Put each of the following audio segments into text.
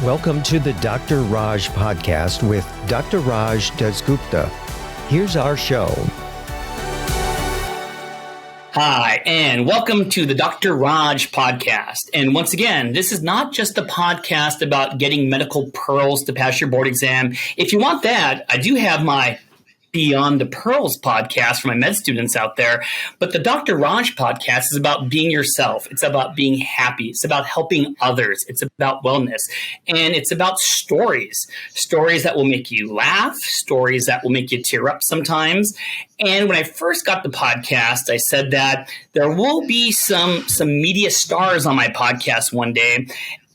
Welcome to the Dr. Raj podcast with Dr. Raj Dasgupta. Here's our show. Hi, and welcome to the Dr. Raj podcast. And once again, this is not just a podcast about getting medical pearls to pass your board exam. If you want that, I do have my Beyond the Pearls podcast for my med students out there. But the Dr. Raj podcast is about being yourself. It's about being happy. It's about helping others. It's about wellness. And it's about stories that will make you laugh, stories that will make you tear up sometimes. And when I first got the podcast, I said that there will be some media stars on my podcast one day.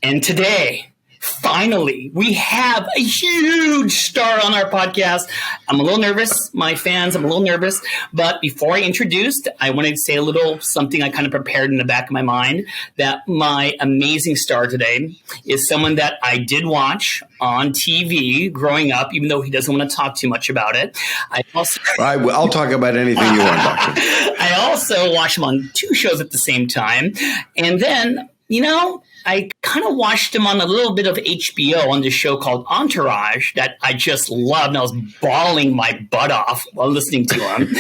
And today, finally, we have a huge star on our podcast. I'm a little nervous, my fans. I'm a little nervous. But before I introduced, I wanted to say a little something I kind of prepared in the back of my mind, that my amazing star today is someone that I did watch on TV growing up, even though he doesn't want to talk too much about it. I'll talk about anything you want, Doctor. I also watched him on 2 shows at the same time. And then, I kind of watched him on a little bit of HBO on this show called Entourage that I just loved. And I was bawling my butt off while listening to him.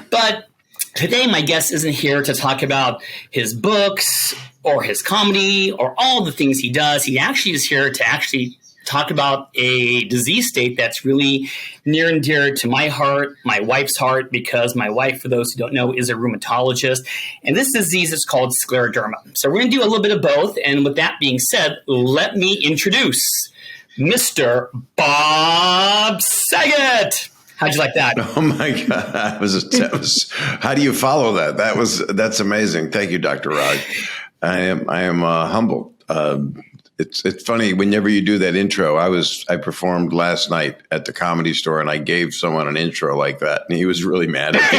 But today, my guest isn't here to talk about his books or his comedy or all the things he does. He actually is here to talk about a disease state that's really near and dear to my heart, my wife's heart, because my wife, for those who don't know, is a rheumatologist. And this disease is called scleroderma. So we're going to do a little bit of both. And with that being said, let me introduce Mr. Bob Saget. How'd you like that? Oh my God. That was how do you follow that? That's amazing. Thank you, Dr. Raj. I am humbled. It's funny, whenever you do that intro, I performed last night at the Comedy Store and I gave someone an intro like that and he was really mad at me.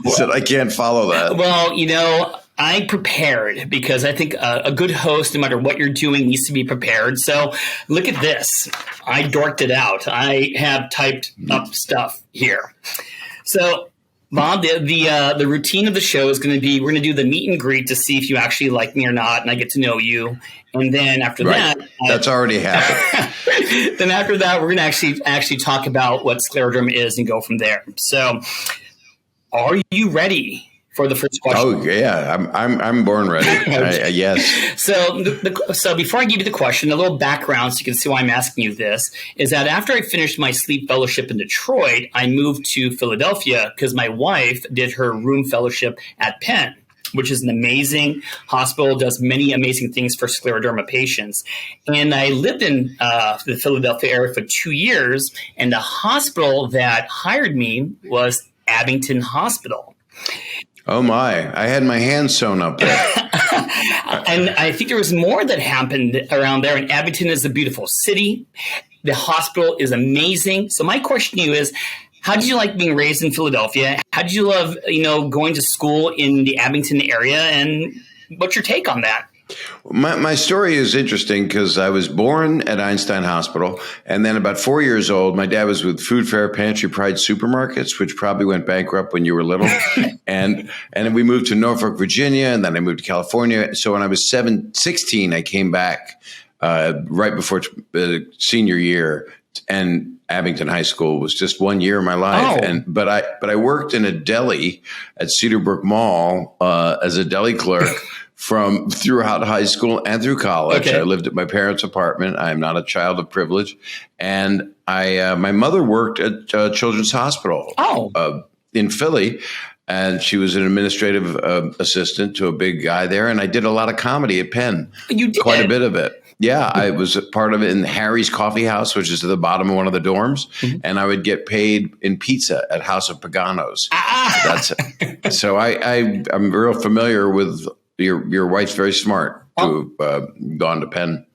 He said, I can't follow that. Well, I prepared because I think a good host, no matter what you're doing, needs to be prepared. So look at this. I dorked it out. I have typed up stuff here. So Bob, the routine of the show is going to be, we're going to do the meet and greet to see if you actually like me or not, and I get to know you. And then after that, that's already happened. Then after that, we're going to actually talk about what scleroderma is and go from there. So, are you ready for the first question? Oh yeah, I'm born ready. Yes. So before I give you the question, a little background so you can see why I'm asking you this is that after I finished my sleep fellowship in Detroit, I moved to Philadelphia because my wife did her room fellowship at Penn, which is an amazing hospital, does many amazing things for scleroderma patients. And I lived in the Philadelphia area for 2 years, and the hospital that hired me was Abington Hospital. Oh my, I had my hand sewn up there. And I think there was more that happened around there. And Abington is a beautiful city. The hospital is amazing. So my question to you is, how did you like being raised in Philadelphia? How did you love, going to school in the Abington area? And what's your take on that? My story is interesting because I was born at Einstein Hospital, and then about 4 years old, my dad was with Food Fair Pantry Pride Supermarkets, which probably went bankrupt when you were little, and then we moved to Norfolk, Virginia, and then I moved to California. So when I was 16, I came back right before senior year, and Abington High School was just 1 year of my life. Oh. But I worked in a deli at Cedarbrook Mall as a deli clerk. Throughout high school and through college. Okay. I lived at my parents' apartment. I am not a child of privilege. And my mother worked at Children's Hospital in Philly. And she was an administrative assistant to a big guy there. And I did a lot of comedy at Penn. You did? Quite a bit of it. Yeah, I was a part of it in Harry's Coffee House, which is at the bottom of one of the dorms. Mm-hmm. And I would get paid in pizza at House of Paganos. That's it. So I'm real familiar with your wife's very smart to have gone to Penn.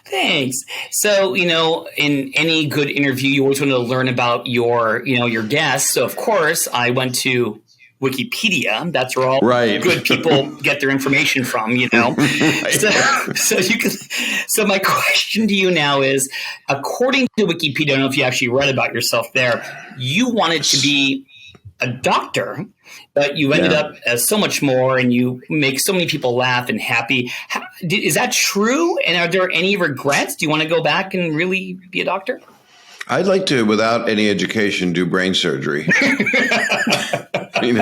Thanks. So, in any good interview, you always want to learn about your guests. So, of course, I went to Wikipedia. That's where all good people get their information from, So my question to you now is, according to Wikipedia, I don't know if you actually read about yourself there, you wanted to be a doctor, but you ended up as so much more, and you make so many people laugh and happy. Is that true? And are there any regrets? Do you want to go back and really be a doctor? I'd like to, without any education, do brain surgery.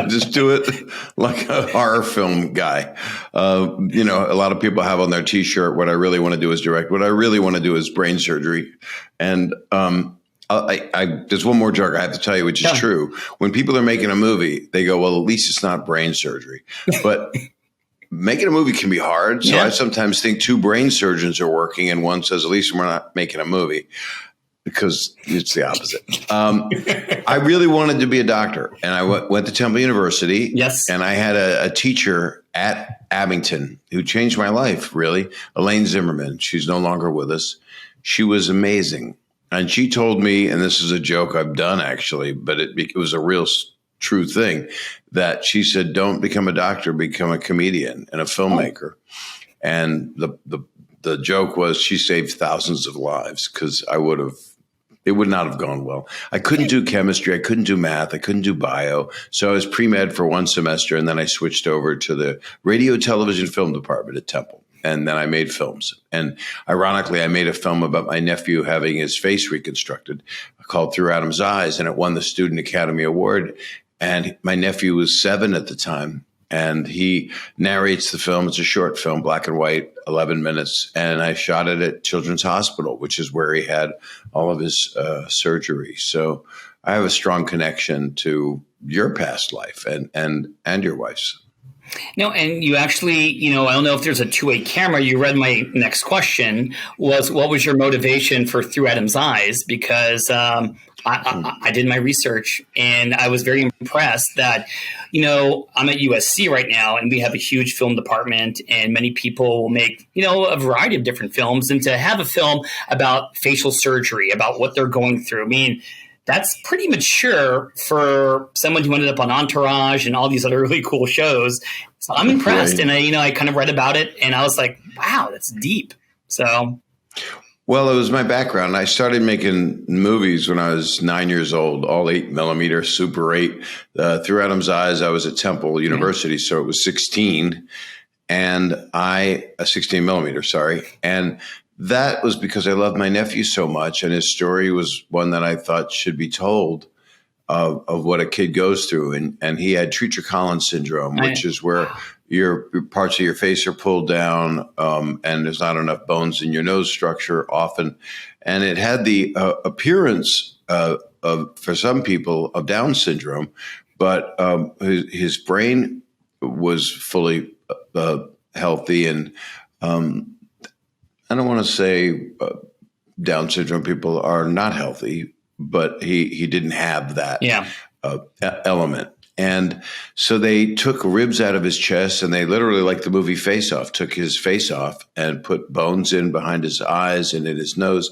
Just do it like a horror film guy. A lot of people have on their T-shirt, "What I really want to do is direct. What I really want to do is brain surgery." And there's one more joke I have to tell you, which is true. When people are making a movie, they go, "Well, at least it's not brain surgery." But making a movie can be hard. So I sometimes think two brain surgeons are working, and one says, "At least we're not making a movie." Because it's the opposite. I really wanted to be a doctor, and I went to Temple University. Yes. And I had a teacher at Abington who changed my life, really, Elaine Zimmerman. She's no longer with us. She was amazing. And she told me, and this is a joke I've done actually, but it was a real true thing, that she said, "Don't become a doctor, become a comedian and a filmmaker." And the joke was she saved thousands of lives, because it would not have gone well. I couldn't do chemistry. I couldn't do math. I couldn't do bio. So I was pre-med for one semester, and then I switched over to the radio, television, film department at Temple. And then I made films. And ironically, I made a film about my nephew having his face reconstructed called Through Adam's Eyes, and it won the Student Academy Award. And my nephew was 7 at the time. And he narrates the film. It's a short film, black and white, 11 minutes. And I shot it at Children's Hospital, which is where he had all of his surgery. So I have a strong connection to your past life and your wife's. No, and you actually, I don't know if there's a two-way camera. You read my next question, what was your motivation for Through Adam's Eyes? Because I did my research, and I was very impressed that, I'm at USC right now, and we have a huge film department, and many people will make, a variety of different films. And to have a film about facial surgery, about what they're going through, I mean, that's pretty mature for someone who ended up on Entourage and all these other really cool shows. So I'm impressed. Right. And I kind of read about it, and I was like, wow, that's deep. So. Well, it was my background. I started making movies when I was 9 years old, all 8mm, Super 8. Through Adam's Eyes, I was at Temple University, so it was 16. And 16mm, sorry. And that was because I loved my nephew so much, and his story was one that I thought should be told of what a kid goes through. And he had Treacher-Collins syndrome, which is where your parts of your face are pulled down, and there's not enough bones in your nose structure often. And it had the appearance for some people of Down syndrome, but his brain was fully healthy. And I don't want to say Down syndrome people are not healthy, but he didn't have that element. And so they took ribs out of his chest, and they literally, like the movie Face Off, took his face off and put bones in behind his eyes and in his nose,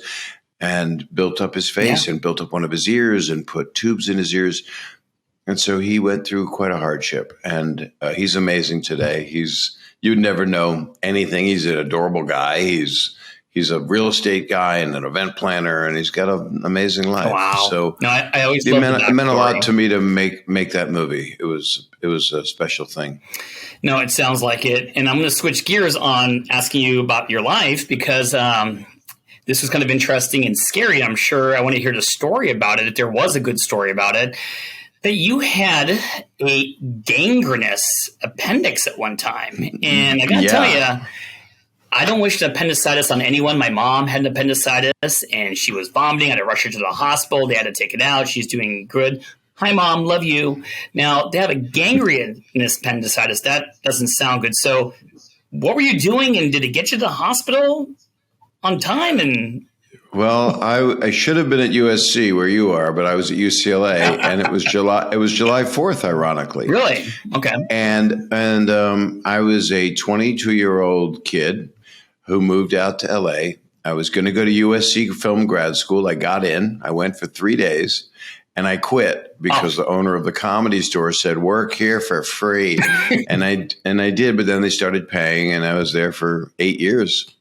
and built up his face and built up one of his ears and put tubes in his ears. And so he went through quite a hardship, and he's amazing today. You'd never know anything. He's an adorable guy. He's a real estate guy and an event planner, and he's got an amazing life. Wow! So no, I always it meant a lot to me to make that movie. It was a special thing. No, it sounds like it. And I'm going to switch gears on asking you about your life, because this was kind of interesting and scary. I'm sure I want to hear the story about it, if there was a good story about it. That you had a gangrenous appendix at one time, and I got to tell you, I don't wish appendicitis on anyone. My mom had an appendicitis, and she was vomiting. I had to rush her to the hospital. They had to take it out. She's doing good. Hi, Mom. Love you. Now, they have a gangrenous appendicitis. That doesn't sound good. So what were you doing, and did it get you to the hospital on time? And well, I should have been at USC where you are, but I was at UCLA, and it was July 4th, ironically. Really? Okay. And I was a 22-year-old kid who moved out to LA. I was going to go to USC film grad school. I got in. I went for 3 days, and I quit because the owner of the Comedy Store said, "Work here for free." and I did, but then they started paying, and I was there for 8 years.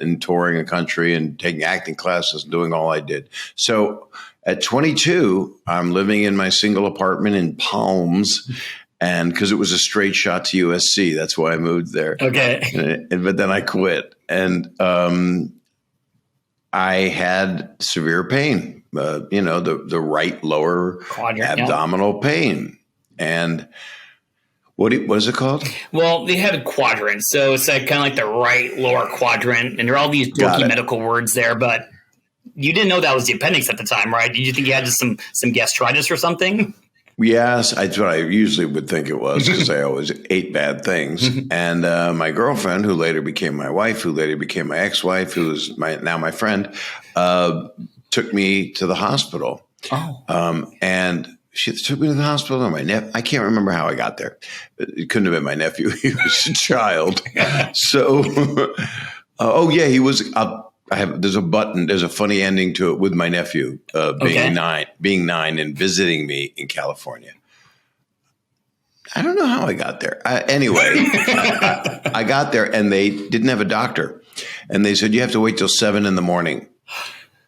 In touring a country and taking acting classes and doing all I did. So at 22, I'm living in my single apartment in Palms, And because it was a straight shot to USC, that's why I moved there. Okay. But then I quit. And I had severe pain, the right lower Quadrant, abdominal pain. And what is it called? Well, they have a quadrant. So it's like kind of like the right lower quadrant. And there are all these dorky medical words there, but you didn't know that was the appendix at the time, right? Did you think you had just some gastritis or something? Yes, that's what I usually would think it was, because I always ate bad things. And my girlfriend, who later became my wife, who later became my ex-wife, who is now my friend, took me to the hospital. Oh. And she took me to the hospital. And my nephew, I can't remember how I got there. It couldn't have been my nephew. He was a child. So, he was. There's a button. There's a funny ending to it with my nephew being nine and visiting me in California. I don't know how I got there. Anyway, I got there and they didn't have a doctor, and they said you have to wait till 7 a.m.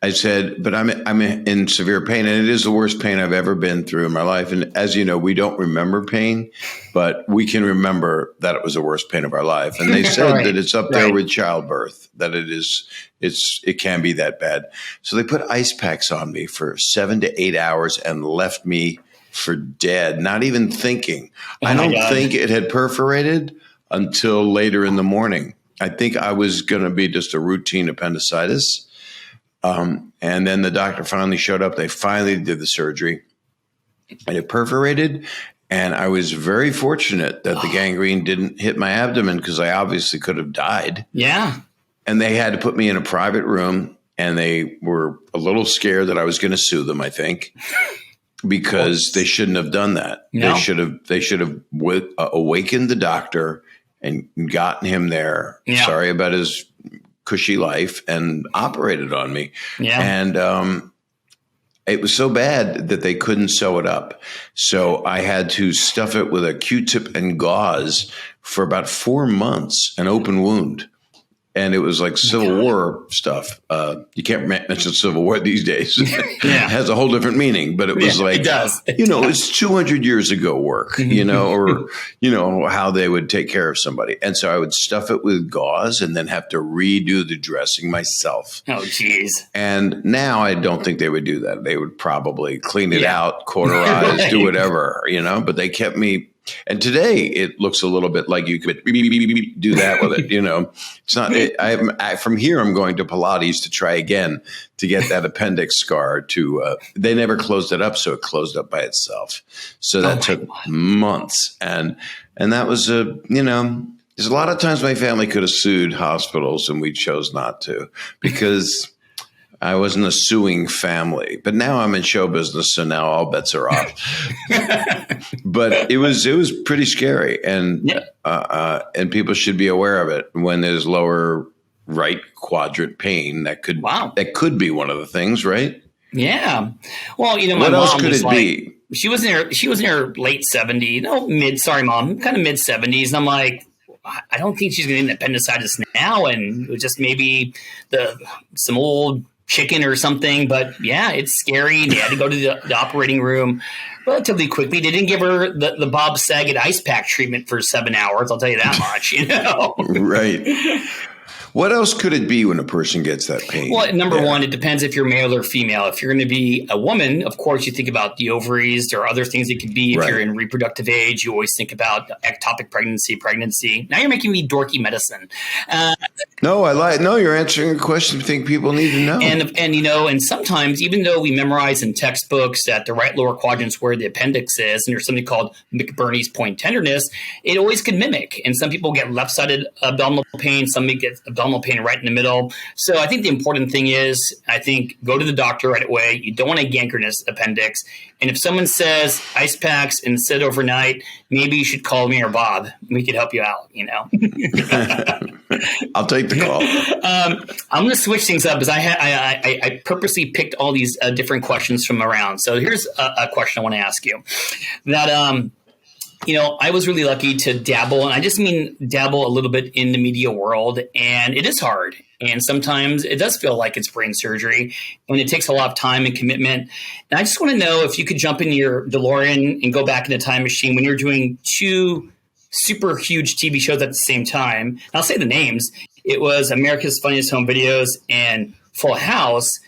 I said, but I'm in severe pain, and it is the worst pain I've ever been through in my life. And as you know, we don't remember pain, but we can remember that it was the worst pain of our life. And they said that it's up there with childbirth, that it can be that bad. So they put ice packs on me for 7 to 8 hours and left me for dead, not even thinking. I don't think it had perforated until later in the morning. I think I was going to be just a routine appendicitis. And then the doctor finally showed up. They finally did the surgery, and it perforated. And I was very fortunate that the gangrene didn't hit my abdomen, because I obviously could have died. Yeah. And they had to put me in a private room, and they were a little scared that I was going to sue them, I think, because they shouldn't have done that. No. They should have awakened the doctor and gotten him there. Yeah. Sorry about his cushy life, and operated on me. Yeah. And it was so bad that they couldn't sew it up. So I had to stuff it with a Q-tip and gauze for about 4 months, an open wound. And it was like Civil War stuff. You can't mention Civil War these days. It has a whole different meaning, but it was like, it does. It's 200 years ago work, or, how they would take care of somebody. And so I would stuff it with gauze and then have to redo the dressing myself. Oh, geez. And now I don't think they would do that. They would probably clean it out, cauterize, do whatever, but they kept me. And today it looks a little bit like you could do that with it. It's not. From here, I'm going to Pilates to try again to get that appendix scar. They never closed it up, so it closed up by itself. So that took months, and that was there's a lot of times my family could have sued hospitals, and we chose not to, because I wasn't a suing family. But now I'm in show business, so now all bets are off. But it was pretty scary, and people should be aware of it when there's lower right quadrant pain. That could be one of the things, right? Yeah. Well, my what mom else could it be? She was in her late 70s. No, kind of mid 70s, and I'm like, I don't think she's going to get an appendicitis now, and it was just maybe some old chicken or something. But it's scary. They had to go to the operating room relatively quickly. They didn't give her the Bob Saget ice pack treatment for 7 hours. I'll tell you that much. Right. What else could it be when a person gets that pain? Well, number one, it depends if you're male or female. If you're going to be a woman, of course, you think about the ovaries. There are other things it could be. If you're in reproductive age, you always think about ectopic pregnancy. Now you're making me dorky medicine. No, I lie. No, you're answering a question I think people need to know. And sometimes, even though we memorize in textbooks that the right lower quadrant's where the appendix is, and there's something called McBurney's point tenderness, it always could mimic. And some people get left-sided abdominal pain. Some get abdominal pain right in the middle. So I think the important thing is, go to the doctor right away. You don't want a gangrenous appendix. And if someone says ice packs and sit overnight, maybe you should call me or Bob. We could help you out, I'll take the call. I'm going to switch things up, because I purposely picked all these different questions from around. So here's a question I want to ask you. That I was really lucky to dabble, and I just mean dabble a little bit in the media world, and it is hard. And sometimes it does feel like it's brain surgery, and it takes a lot of time and commitment. And I just want to know if you could jump in your DeLorean and go back in the time machine when you're doing two super huge TV shows at the same time. And I'll say the names. It was America's Funniest Home Videos and Full House.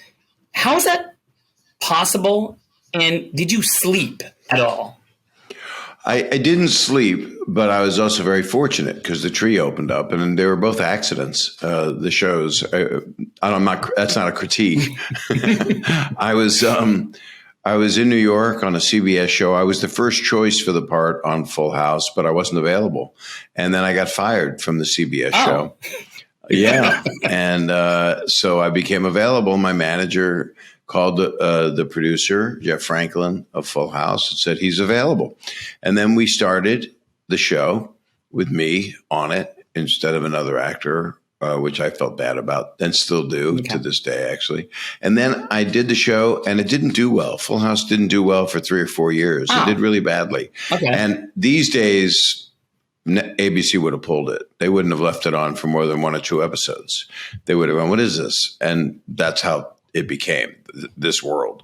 How is that possible? And did you sleep at all? I didn't sleep, but I was also very fortunate because the tree opened up, and they were both accidents. The shows, that's not a critique. I was in New York on a CBS show. I was the first choice for the part on Full House, but I wasn't available, and then I got fired from the CBS show. Yeah, and so I became available. My manager called the producer, Jeff Franklin of Full House, and said he's available. And then we started the show with me on it instead of another actor, which I felt bad about and still do to this day, actually. And then I did the show, and it didn't do well. Full House didn't do well for 3 or 4 years. It did really badly. Okay. And these days, ABC would have pulled it. They wouldn't have left it on for more than 1 or 2 episodes. They would have gone, what is this? And that's how it became this world.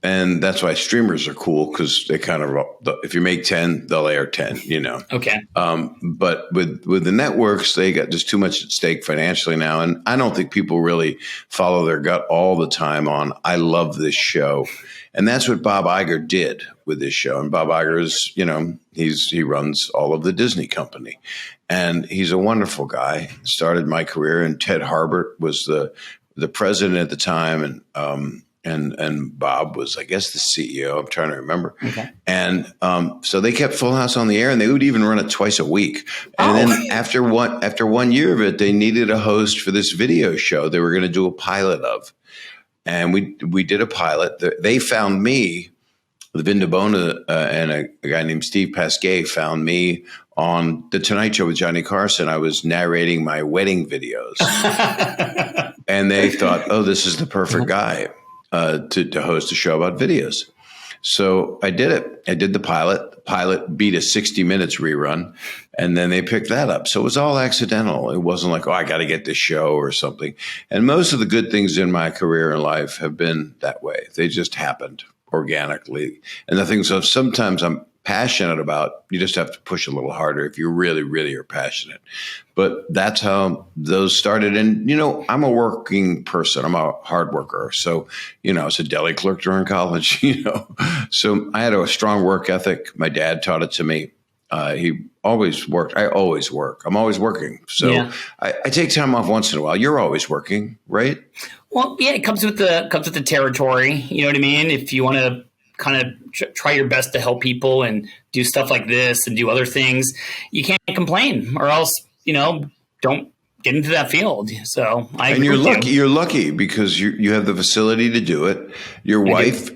And that's why streamers are cool, because they kind of, if you make 10, they'll air 10, Okay. But with the networks, they got just too much at stake financially now. And I don't think people really follow their gut all the time on, I love this show. And that's what Bob Iger did with this show. And Bob Iger is, he runs all of the Disney company. And he's a wonderful guy. Started my career, and Ted Harbert was the president at the time, and Bob was, I guess, the CEO. I'm trying to remember. Okay. And so they kept Full House on the air, and they would even run it twice a week. And then after 1 year of it, they needed a host for this video show they were going to do a pilot of. And we did a pilot. They found me, Vinda Bona and a guy named Steve Pasquet found me on The Tonight Show with Johnny Carson. I was narrating my wedding videos. And they thought, this is the perfect guy to host a show about videos. So I did it. I did the pilot. The pilot beat a 60 Minutes rerun, and then they picked that up. So it was all accidental. It wasn't like, I got to get this show or something. And most of the good things in my career and life have been that way. They just happened organically. And the things that sometimes I'm passionate about, you just have to push a little harder if you really, really are passionate. But that's how those started. And, I'm a working person. I'm a hard worker. So, I was a deli clerk during college, So I had a strong work ethic. My dad taught it to me. He always worked. I always work. I'm always working. So I take time off once in a while. You're always working, right? Well, yeah, it comes with the territory. You know what I mean? If you want to kind of try your best to help people and do stuff like this and do other things, you can't complain, or else, don't get into that field. So you're lucky. You're lucky because you have the facility to do it. Your wife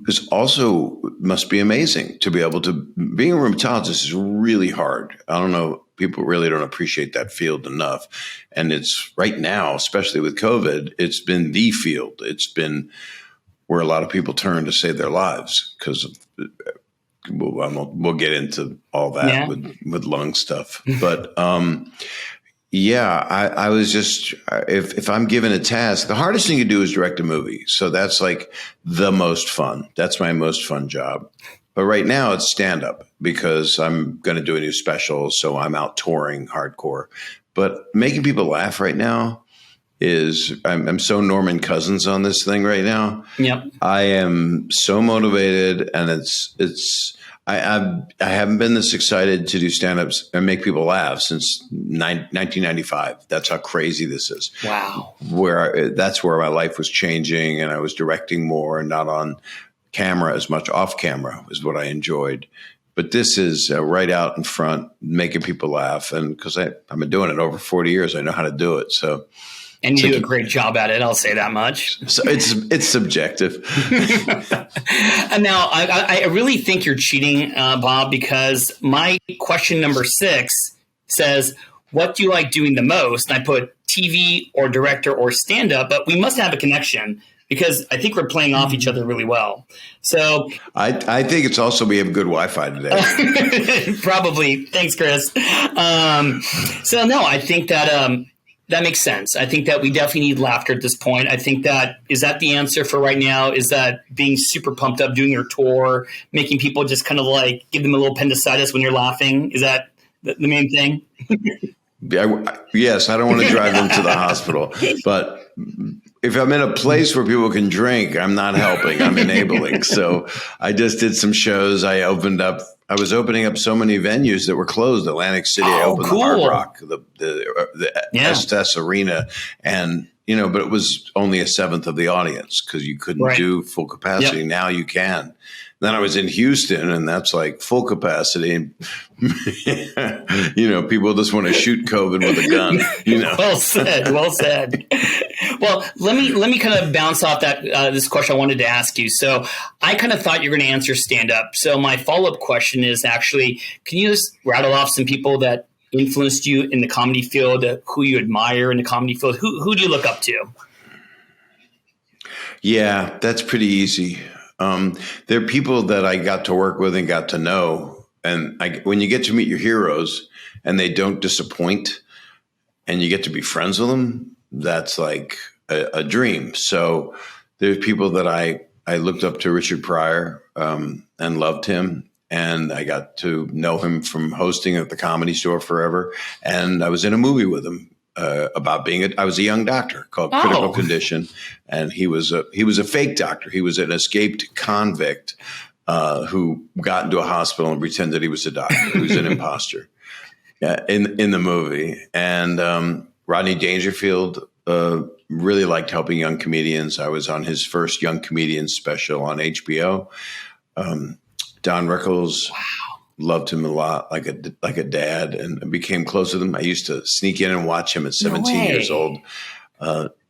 is also must be amazing to be able to. Being a rheumatologist is really hard. I don't know. People really don't appreciate that field enough. And it's right now, especially with COVID, it's been the field. It's been where a lot of people turn to save their lives because we'll get into all that with lung stuff. But I was just, if I'm given a task, the hardest thing to do is direct a movie. So that's like the most fun. That's my most fun job. But right now it's stand up because I'm going to do a new special. So I'm out touring hardcore. But making people laugh right now is I'm so Norman Cousins on this thing right now. Yep. I am so motivated, and I haven't been this excited to do stand-ups and make people laugh since 1995. That's how crazy this is. Wow. That's where my life was changing, and I was directing more and not on camera as much. Off camera is what I enjoyed. But this is right out in front, making people laugh. And because I've been doing it over 40 years, I know how to do it. So. And you do a great job at it. I'll say that much. So it's subjective. And now I really think you're cheating, Bob, because my question number 6 says, what do you like doing the most? And I put TV or director or stand up, but we must have a connection. because I think we're playing off each other really well. So I think it's also we have good Wi-Fi today. probably. Thanks, Chris. So no, I think that that makes sense. I think that we definitely need laughter at this point. I think is that the answer for right now? Is that being super pumped up, doing your tour, making people just kind of like give them a little appendicitis when you're laughing? Is that the main thing? Yes, I don't want to drive them to the hospital, but if I'm in a place where people can drink, I'm not helping. I'm enabling. So I just did some shows. I was opening up so many venues that were closed. Atlantic City, I opened the Hard Rock, the Estes Arena, and but it was only a seventh of the audience because you couldn't do full capacity. Yep. Now you can. Then I was in Houston, and that's like full capacity. And, people just want to shoot COVID with a gun. Well said. Well said. Well, let me kind of bounce off that this question I wanted to ask you. So I kind of thought you were going to answer stand up. So my follow up question is actually, can you just rattle off some people that influenced you in the comedy field, who you admire in the comedy field? Who do you look up to? Yeah, that's pretty easy. There are people that I got to work with and got to know. And when you get to meet your heroes and they don't disappoint and you get to be friends with them, that's like a dream. So there's people that I looked up to, Richard Pryor, and loved him. And I got to know him from hosting at the Comedy Store forever. And I was in a movie with him. I was a young doctor called Critical Condition, and he was a fake doctor. He was an escaped convict who got into a hospital and pretended he was a doctor. He was an imposter in the movie. And Rodney Dangerfield really liked helping young comedians. I was on his first Young Comedians special on HBO. Don Rickles. Wow. Loved him a lot, like a dad, and became close with him. I used to sneak in and watch him at 17 years old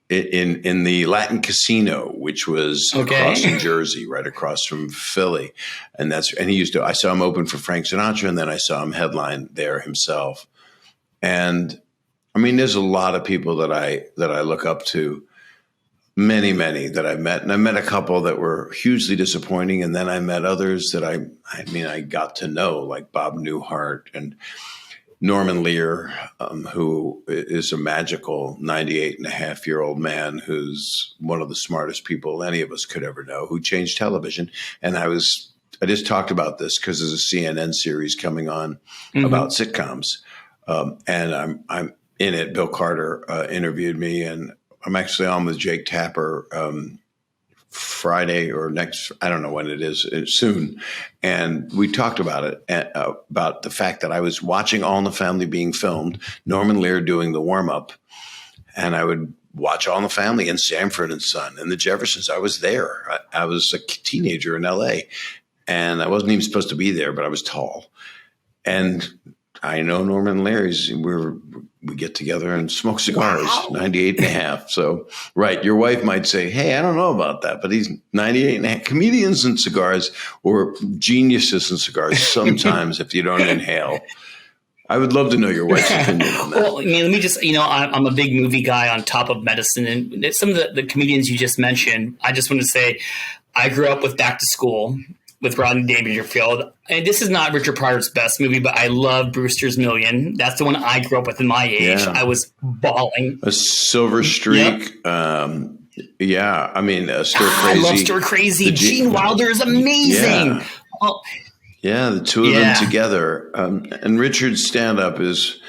in the Latin Casino, which was across in Jersey, right across from Philly, and I saw him open for Frank Sinatra, and then I saw him headline there himself. And I mean, there's a lot of people that I look up to. Many that I've met. And I met a couple that were hugely disappointing. And then I met others that I got to know, like Bob Newhart and Norman Lear, who is a magical 98-and-a-half-year-old man who's one of the smartest people any of us could ever know, who changed television. And I just talked about this because there's a CNN series coming on about sitcoms. And I'm in it. Bill Carter interviewed me, and I'm actually on with Jake Tapper Friday or next, I don't know when it is, soon. And we talked about it, about the fact that I was watching All in the Family being filmed, Norman Lear doing the warm-up, and I would watch All in the Family and Sanford and Son and the Jeffersons. I was there. I was a teenager in L.A., and I wasn't even supposed to be there, but I was tall. And I know Norman Lear. We get together and smoke cigars, 98 and a half. So, right. Your wife might say, hey, I don't know about that, but he's 98 and a half. Comedians and cigars, or geniuses and cigars sometimes if you don't inhale. I would love to know your wife's opinion on that. Well, I mean, let me just, I'm a big movie guy on top of medicine. And some of the comedians you just mentioned, I just want to say, I grew up with Back to School with Rodney Dangerfield. And this is not Richard Pryor's best movie, but I love Brewster's Million. That's the one I grew up with in my age. Yeah. I was bawling. A Silver Streak. Yeah. I mean, Stir Crazy. I love Stir Crazy. Gene Wilder is amazing. Yeah. The two of them together. And Richard's stand-up is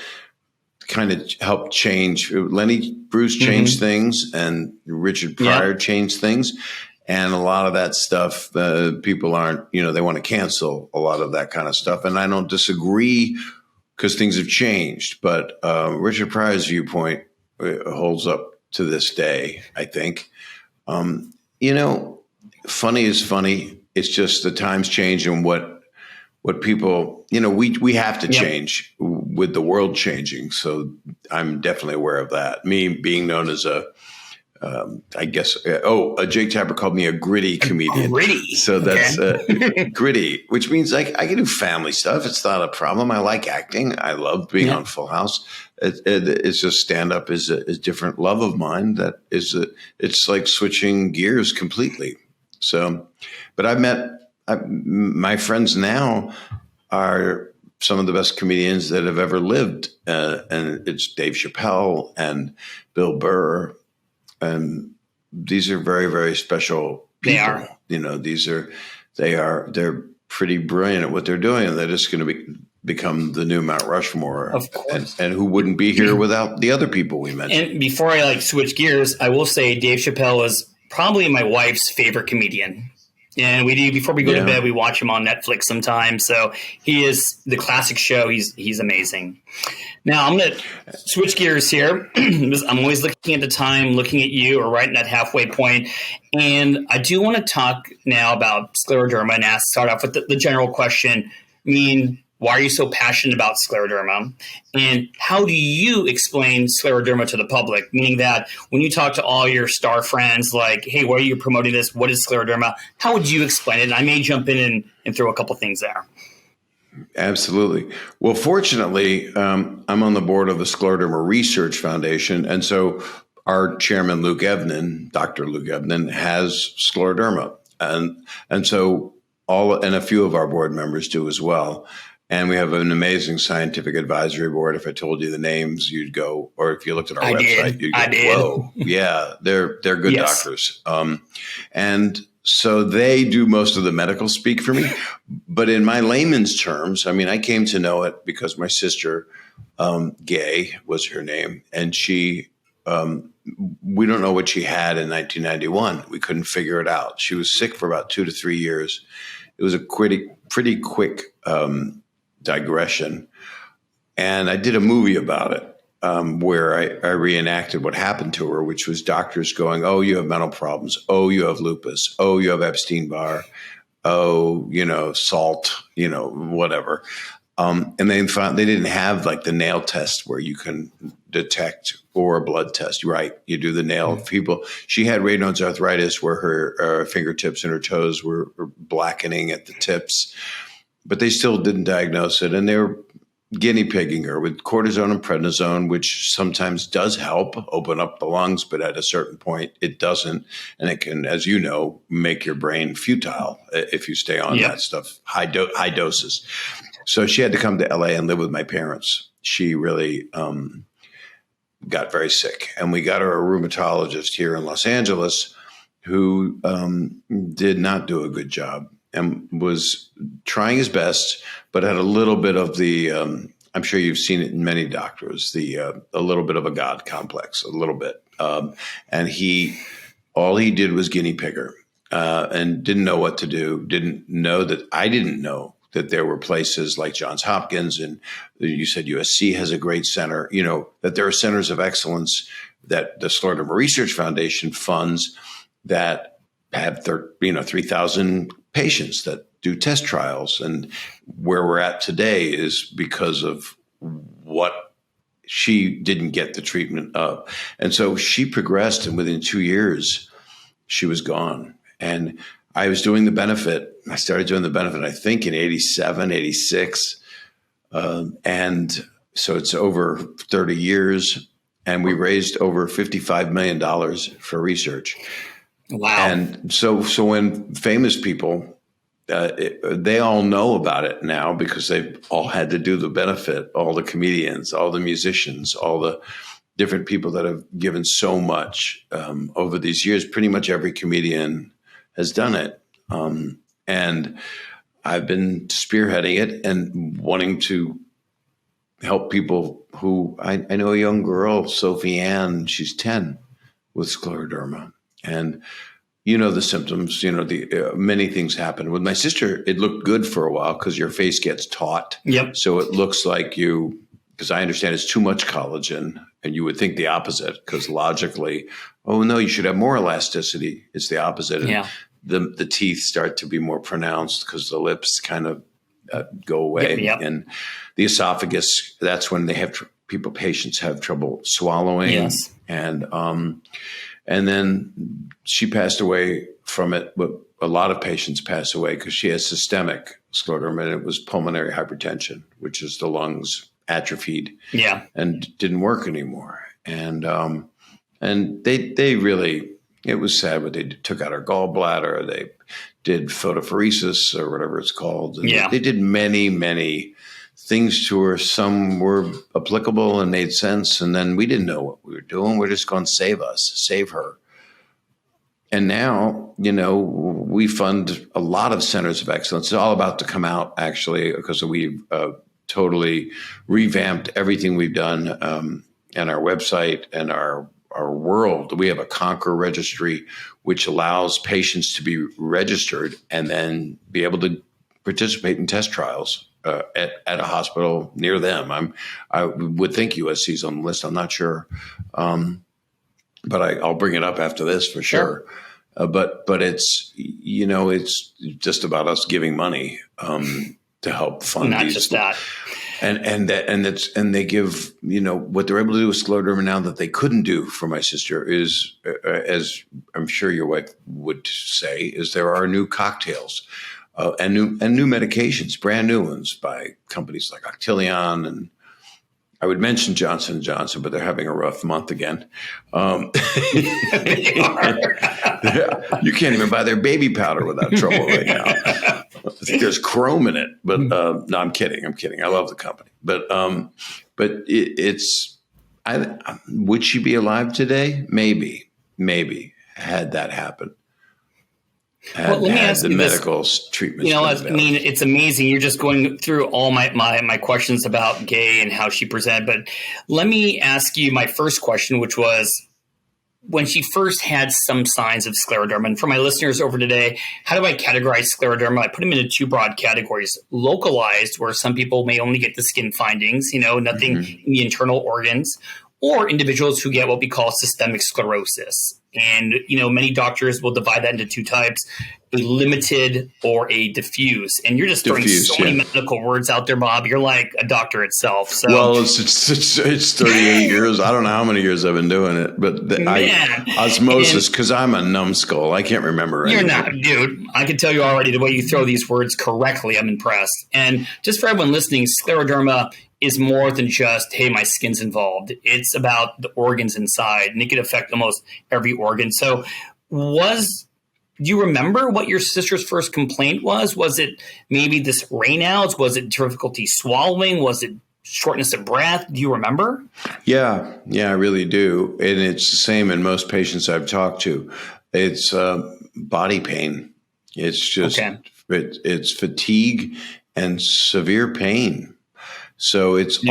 kind of helped change. Lenny Bruce changed things, and Richard Pryor changed things. And a lot of that stuff, people aren't, they want to cancel a lot of that kind of stuff. And I don't disagree because things have changed. But Richard Pryor's viewpoint holds up to this day, I think. Funny is funny. It's just the times change, and what people, we have to change with the world changing. So I'm definitely aware of that. Me being known as a I guess, Jake Tapper called me a gritty comedian. Gritty. So that's gritty, which means I can do family stuff. It's not a problem. I like acting. I love being on Full House. It's just stand-up is a different love of mine. It's like switching gears completely. So, but my friends now are some of the best comedians that have ever lived. And it's Dave Chappelle and Bill Burr. And these are very, very special people. They are. You know, they're pretty brilliant at what they're doing, and they're just going to become the new Mount Rushmore. Of course. And who wouldn't be here without the other people we mentioned? And before I switch gears, I will say Dave Chappelle is probably my wife's favorite comedian. And before we go to bed, we watch him on Netflix sometimes. So he is the classic show. He's amazing. Now I'm going to switch gears here. I'm always looking at the time, looking at you, or right in that halfway point. And I do want to talk now about scleroderma and start off with the general question. I mean, why are you so passionate about scleroderma? And how do you explain scleroderma to the public? Meaning that when you talk to all your star friends, like, hey, why are you promoting this? What is scleroderma? How would you explain it? And I may jump in and throw a couple things there. Absolutely. Well, fortunately, I'm on the board of the Scleroderma Research Foundation. And so our chairman, Dr. Luke Ebnen, has scleroderma. And so and a few of our board members do as well. And we have an amazing scientific advisory board. If I told you the names, you'd go, or if you looked at our website, you'd go, whoa, yeah, they're good doctors. And so they do most of the medical speak for me. But in my layman's terms, I mean, I came to know it because my sister, Gay was her name, and she, we don't know what she had in 1991. We couldn't figure it out. She was sick for about 2 to 3 years. It was a pretty quick digression. And I did a movie about it where I reenacted what happened to her, which was doctors going, oh, you have mental problems. Oh, you have lupus. Oh, you have Epstein-Barr. Oh, salt, whatever. And they found they didn't have like the nail test where you can detect, or a blood test. Right. You do the nail. People. She had Raynaud's arthritis where her fingertips and her toes were blackening at the tips, but they still didn't diagnose it. And they were guinea pigging her with cortisone and prednisone, which sometimes does help open up the lungs, but at a certain point it doesn't. And it can, as you know, make your brain futile if you stay on that stuff, high doses. So she had to come to LA and live with my parents. She really got very sick. And we got her a rheumatologist here in Los Angeles who did not do a good job and was trying his best, but had a little bit of the, I'm sure you've seen it in many doctors, a little bit of a God complex, a little bit. And all he did was guinea pig her and didn't know what to do, I didn't know that there were places like Johns Hopkins, and you said USC has a great center, that there are centers of excellence that the Scleroderma Research Foundation funds that have 3,000 patients that do test trials. And where we're at today is because of what she didn't get the treatment of. And so she progressed, and within 2 years, she was gone. And I was doing the benefit. I started doing the benefit, I think, in 87, 86. And so it's over 30 years. And we raised over $55 million for research. Wow. And so when famous people, they all know about it now because they've all had to do the benefit, all the comedians, all the musicians, all the different people that have given so much over these years. Pretty much every comedian has done it. And I've been spearheading it and wanting to help people who I know a young girl, Sophie Ann, she's 10 with scleroderma. And the symptoms, many things happen. With my sister, it looked good for a while because your face gets taut. Yep. So it looks like because I understand it's too much collagen, and you would think the opposite because logically, oh no, you should have more elasticity. It's the opposite. And the teeth start to be more pronounced because the lips kind of go away. Yep. And the esophagus, that's when they have patients have trouble swallowing. Yes. And And then she passed away from it, but a lot of patients pass away because she has systemic scleroderma, and it was pulmonary hypertension, which is the lungs atrophied and didn't work anymore. And they really, it was sad, but they took out her gallbladder. They did photophoresis or whatever it's called. And they did many things to her. Some were applicable and made sense. And then we didn't know what we were doing. We're just going to save her. And now, we fund a lot of centers of excellence. It's all about to come out, actually, because we've totally revamped everything we've done, and our website and our world. We have a Conquer registry, which allows patients to be registered and then be able to participate in test trials at a hospital near them. I would think USC's on the list. I'm not sure. But I'll bring it up after this for sure. But it's, it's just about us giving money to help fund Not these. just that. And they give, what they're able to do with scleroderma now that they couldn't do for my sister is, as I'm sure your wife would say, is there are new cocktails and new medications, brand new ones by companies like Actelion, and I would mention Johnson & Johnson, but they're having a rough month again. They are. You can't even buy their baby powder without trouble right now. I think there's chrome in it, but no, I'm kidding. I love the company, but would she be alive today? Maybe had that happen. Let me ask the you medical treatment. It's amazing. You're just going through all my questions about Gay and how she presented. But let me ask you my first question, which was when she first had some signs of scleroderma. And for my listeners over today, how do I categorize scleroderma? I put them into two broad categories: localized, where some people may only get the skin findings, nothing in the internal organs, or individuals who get what we call systemic sclerosis. And, many doctors will divide that into two types: a limited or a diffuse. And you're just throwing many medical words out there, Bob. You're like a doctor itself. So, well, it's 38 years. I don't know how many years I've been doing it, but osmosis, because I'm a numbskull. I can't remember anything. You're not, dude. I can tell you already the way you throw these words correctly. I'm impressed. And just for everyone listening, scleroderma is more than just, hey, my skin's involved. It's about the organs inside, and it can affect almost every organ. So do you remember what your sister's first complaint was? Was it maybe this rainouts? Was it difficulty swallowing? Was it shortness of breath? Do you remember? Yeah, I really do. And it's the same in most patients I've talked to. It's body pain. It's just, it's fatigue and severe pain. So this is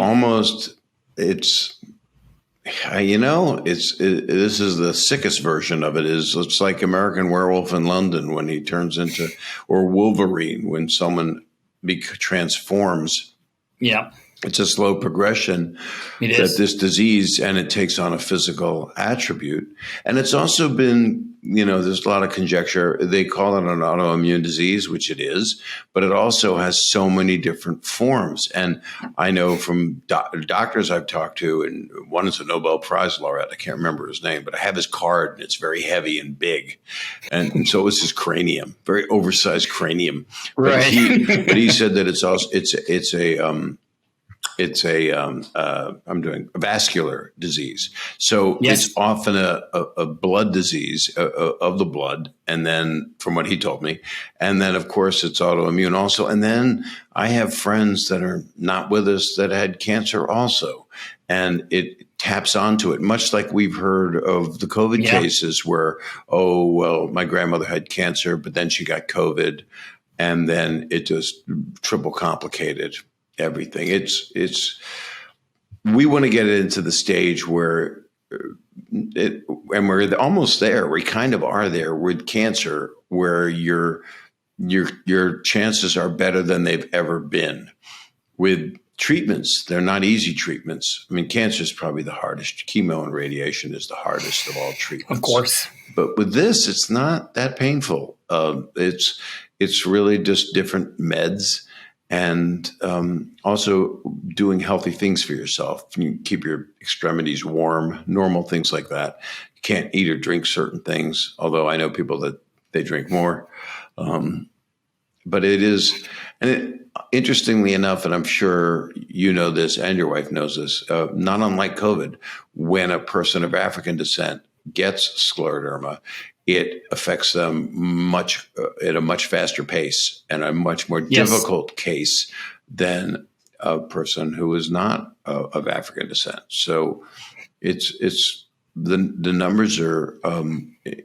the sickest version of it. It's like American Werewolf in London when he turns into, or Wolverine when someone transforms. Yeah. It's a slow progression that this disease, and it takes on a physical attribute. And it's also been, there's a lot of conjecture. They call it an autoimmune disease, which it is, but it also has so many different forms. And I know from doctors I've talked to, and one is a Nobel Prize laureate. I can't remember his name, but I have his card, and it's very heavy and big. And so is his cranium, very oversized cranium. Right. But he said that it's a vascular disease. So it's often a blood disease of the blood. And then from what he told me, and then of course it's autoimmune also. And then I have friends that are not with us that had cancer also. And it taps onto it, much like we've heard of the COVID cases where, my grandmother had cancer, but then she got COVID, and then it just triple complicated everything. We want to get it into the stage where and we're almost there. We kind of are there with cancer, where your chances are better than they've ever been. With treatments, they're not easy treatments. I mean, cancer is probably the hardest. Chemo and radiation is the hardest of all treatments. Of course. But with this, it's not that painful. It's really just different meds. and also doing healthy things for yourself. You keep your extremities warm, normal things like that. You can't eat or drink certain things, although I know people that they drink more. But it is, interestingly enough, and I'm sure you know this and your wife knows this, not unlike COVID, when a person of African descent gets scleroderma, it affects them at a much faster pace and a much more difficult case than a person who is not of African descent. So it's the numbers are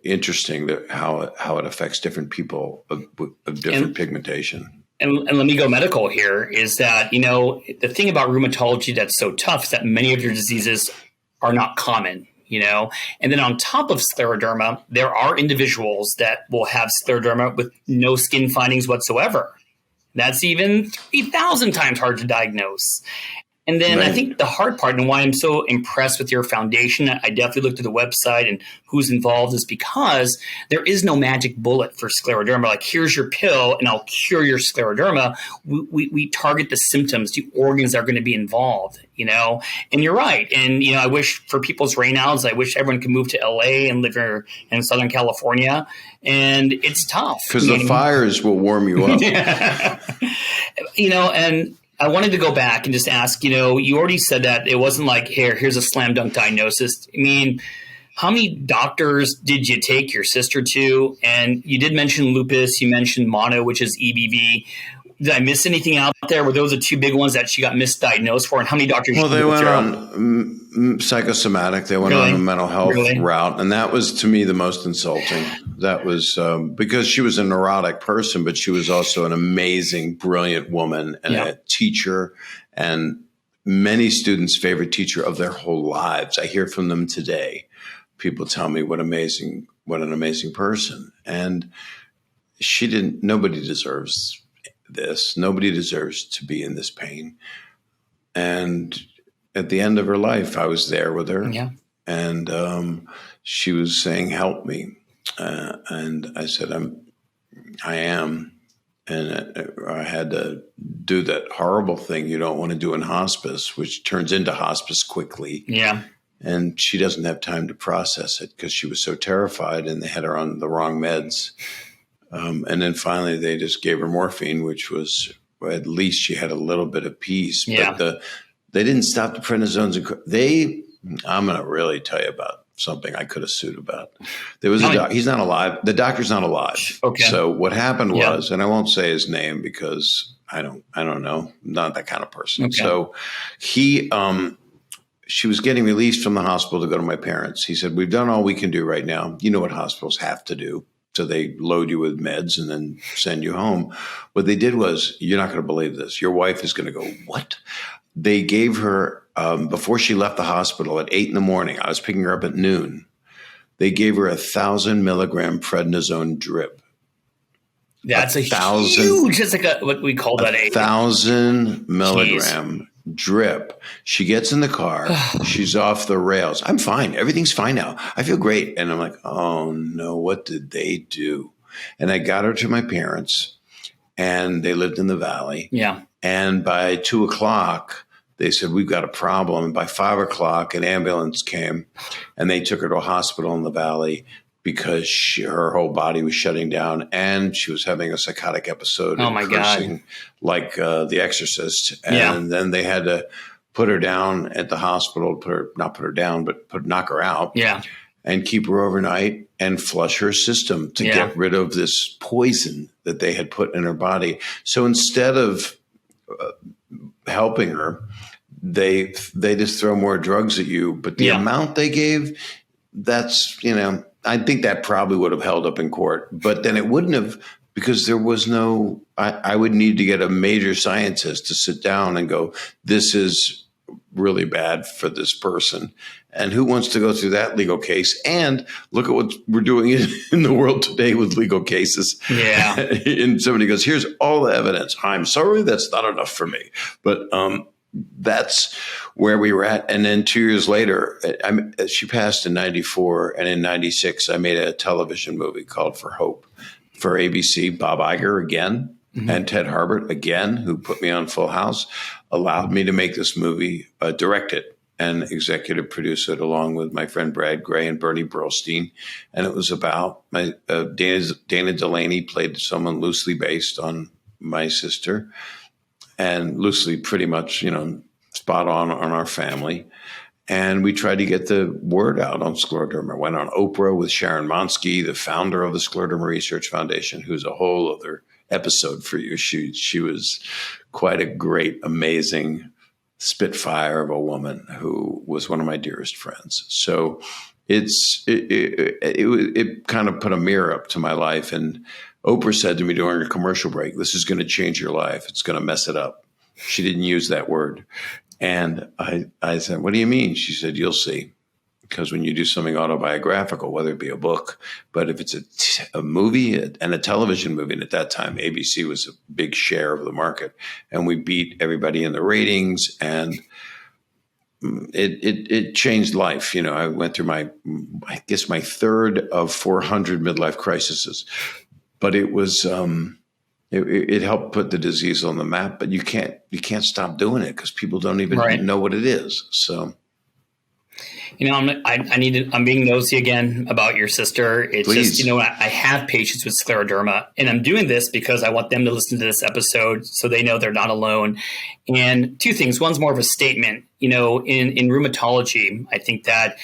interesting, that how it affects different people of different pigmentation. And let me go medical here, is that, the thing about rheumatology that's so tough is that many of your diseases are not common, and then on top of scleroderma, there are individuals that will have scleroderma with no skin findings whatsoever. That's even 3,000 times hard to diagnose. And then I think the hard part, and why I'm so impressed with your foundation, I definitely looked at the website and who's involved, is because there is no magic bullet for scleroderma. Like, here's your pill and I'll cure your scleroderma. We target the symptoms, the organs that are going to be involved, and you're right. And, I wish for people's Raynaud's, I wish everyone could move to LA and live here in Southern California. And it's tough. Because the fires will warm you up. And I wanted to go back and just ask, you already said that it wasn't like, here's a slam dunk diagnosis. I mean, how many doctors did you take your sister to? And you did mention lupus. You mentioned mono, which is EBV. Did I miss anything out there? Were those the two big ones that she got misdiagnosed for? And how many doctors? Well, they went on psychosomatic. They went on a mental health route. And that was, to me, the most insulting. That was because she was a neurotic person, but she was also an amazing, brilliant woman and a teacher, and many students' favorite teacher of their whole lives. I hear from them today. People tell me what an amazing person. And nobody deserves this. Nobody deserves to be in this pain. And at the end of her life, I was there with her. Yeah. And she was saying, "Help me." And I said, I am. And I had to do that horrible thing you don't want to do in hospice, which turns into hospice quickly. Yeah. And she doesn't have time to process it because she was so terrified, and they had her on the wrong meds. And then finally they just gave her morphine, which was, at least she had a little bit of peace. Yeah. But they didn't stop the prednisones. I'm going to really tell you about something I could have sued about. There was he's not alive. The doctor's not alive. Okay. So what happened was, and I won't say his name because I don't know, I'm not that kind of person. Okay. So she was getting released from the hospital to go to my parents. He said, "We've done all we can do right now. You know what hospitals have to do. So they load you with meds and then send you home." What they did was, you're not going to believe this. Your wife is going to go, "What?" They gave her, before she left the hospital at 8 a.m, I was picking her up at noon. They gave her 1,000 milligram prednisone drip. That's huge. It's like what we call that. 1,000 milligram drip. She gets in the car. She's off the rails. I'm fine. Everything's fine now. I feel great. And I'm like, oh no, what did they do? And I got her to my parents, and they lived in the valley. Yeah. And by 2 o'clock, they said, "We've got a problem." And by 5 o'clock, an ambulance came, and they took her to a hospital in the valley because her whole body was shutting down, and she was having a psychotic episode. Oh my God. Like The Exorcist. And then they had to put her down at the hospital, knock her out. Yeah. And keep her overnight and flush her system to get rid of this poison that they had put in her body. So instead of helping her, they just throw more drugs at you. But the amount they gave, that's, I think that probably would have held up in court, but then it wouldn't have, because there was no, I would need to get a major scientist to sit down and go, "This is really bad for this person." And who wants to go through that legal case? And look at what we're doing in the world today with legal cases. Yeah. And somebody goes, "Here's all the evidence. I'm sorry, that's not enough for me." But that's where we were at. And then 2 years later, she passed in 94. And in 96, I made a television movie called For Hope for ABC, Bob Iger again. And Ted Harbert, again, who put me on Full House, allowed me to make this movie, direct it, and executive produce it along with my friend Brad Gray and Bernie Burlstein. And it was about my Dana Delaney played someone loosely based on my sister, and loosely pretty much, spot on our family. And we tried to get the word out on scleroderma. Went on Oprah with Sharon Monsky, the founder of the Scleroderma Research Foundation, who's a whole other episode for you. She was quite a great, amazing spitfire of a woman who was one of my dearest friends. So it kind of put a mirror up to my life. And Oprah said to me during a commercial break, "This is going to change your life. It's going to mess it up." She didn't use that word. And I said, "What do you mean?" She said, "You'll see. Because when you do something autobiographical, whether it be a book, but if it's a movie and a television movie, and at that time, ABC was a big share of the market, and we beat everybody in the ratings, and it changed life. I went through my third of 400 midlife crises, but it was, it helped put the disease on the map, but you can't stop doing it because people don't even know what it is. So. I'm being nosy again about your sister. It's Please. just, I have patients with scleroderma, and I'm doing this because I want them to listen to this episode so they know they're not alone. And two things. One's more of a statement. In rheumatology, I think that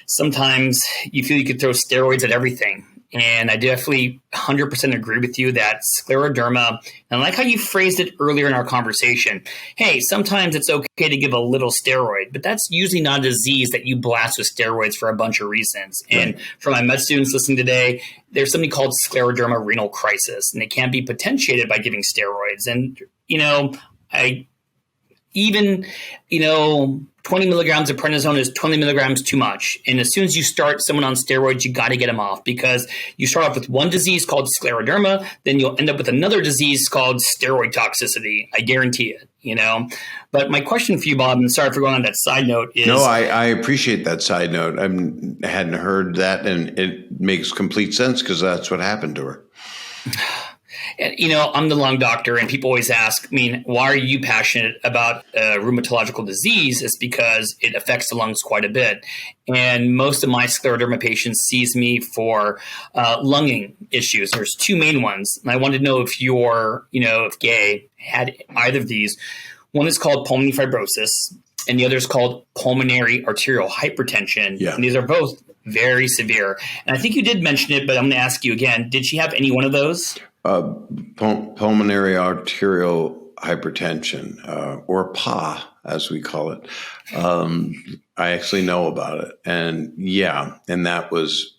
sometimes you feel you could throw steroids at everything. And I definitely 100% agree with you that scleroderma, and I like how you phrased it earlier in our conversation. Hey, sometimes it's okay to give a little steroid, but that's usually not a disease that you blast with steroids for a bunch of reasons. Right. And for my med students listening today, there's something called scleroderma renal crisis, and it can be potentiated by giving steroids. And, 20 milligrams of prednisone is 20 milligrams too much. And as soon as you start someone on steroids, you got to get them off, because you start off with one disease called scleroderma, then you'll end up with another disease called steroid toxicity. I guarantee it, But my question for you, Bob, and sorry for going on that side note, is... No, I appreciate that side note. I hadn't heard that, and it makes complete sense because that's what happened to her. I'm the lung doctor, and people always ask, why are you passionate about rheumatological disease? It's because it affects the lungs quite a bit. And most of my scleroderma patients sees me for lunging issues. There's two main ones. And I wanted to know if if Gay had either of these. One is called pulmonary fibrosis, and the other is called pulmonary arterial hypertension. Yeah. And these are both very severe. And I think you did mention it, but I'm going to ask you again. Did she have any one of those? Pulmonary arterial hypertension, or PA, as we call it. I actually know about it, and that was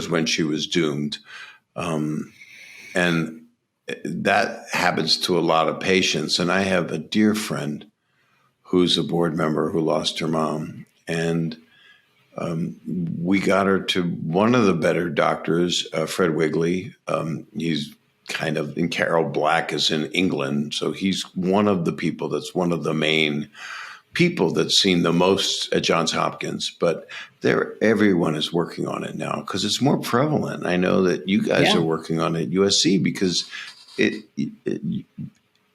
when she was doomed, and that happens to a lot of patients. And I have a dear friend who's a board member who lost her mom, and we got her to one of the better doctors, Fred Wigley. He's kind of, and Carol Black is in England. So he's one of the people that's one of the main people that's seen the most at Johns Hopkins. But everyone is working on it now because it's more prevalent. I know that you guys are working on it at USC because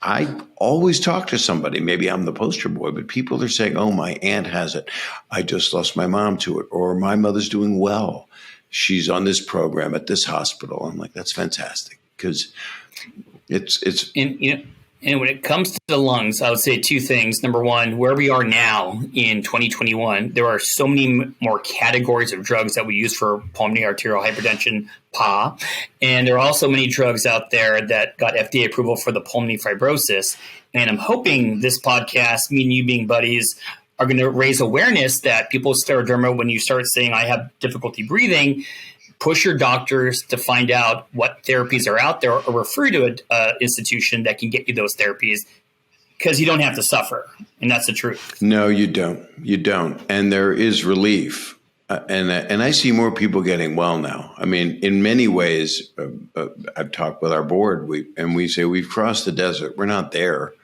I always talk to somebody, maybe I'm the poster boy, but people are saying, "Oh, my aunt has it. I just lost my mom to it." Or my mother's doing well. She's on this program at this hospital. I'm like, that's fantastic because it's. And when it comes to the lungs, I would say two things. Number one, where we are now in 2021, there are so many more categories of drugs that we use for pulmonary arterial hypertension, PA. And there are also many drugs out there that got FDA approval for the pulmonary fibrosis. And I'm hoping this podcast, me and you being buddies, are going to raise awareness that people with scleroderma, when you start saying, "I have difficulty breathing," push your doctors to find out what therapies are out there, or refer you to an institution that can get you those therapies, because you don't have to suffer. And that's the truth. No, you don't. You don't. And there is relief. And I see more people getting well now. I mean, in many ways, I've talked with our board, we say we've crossed the desert. We're not there,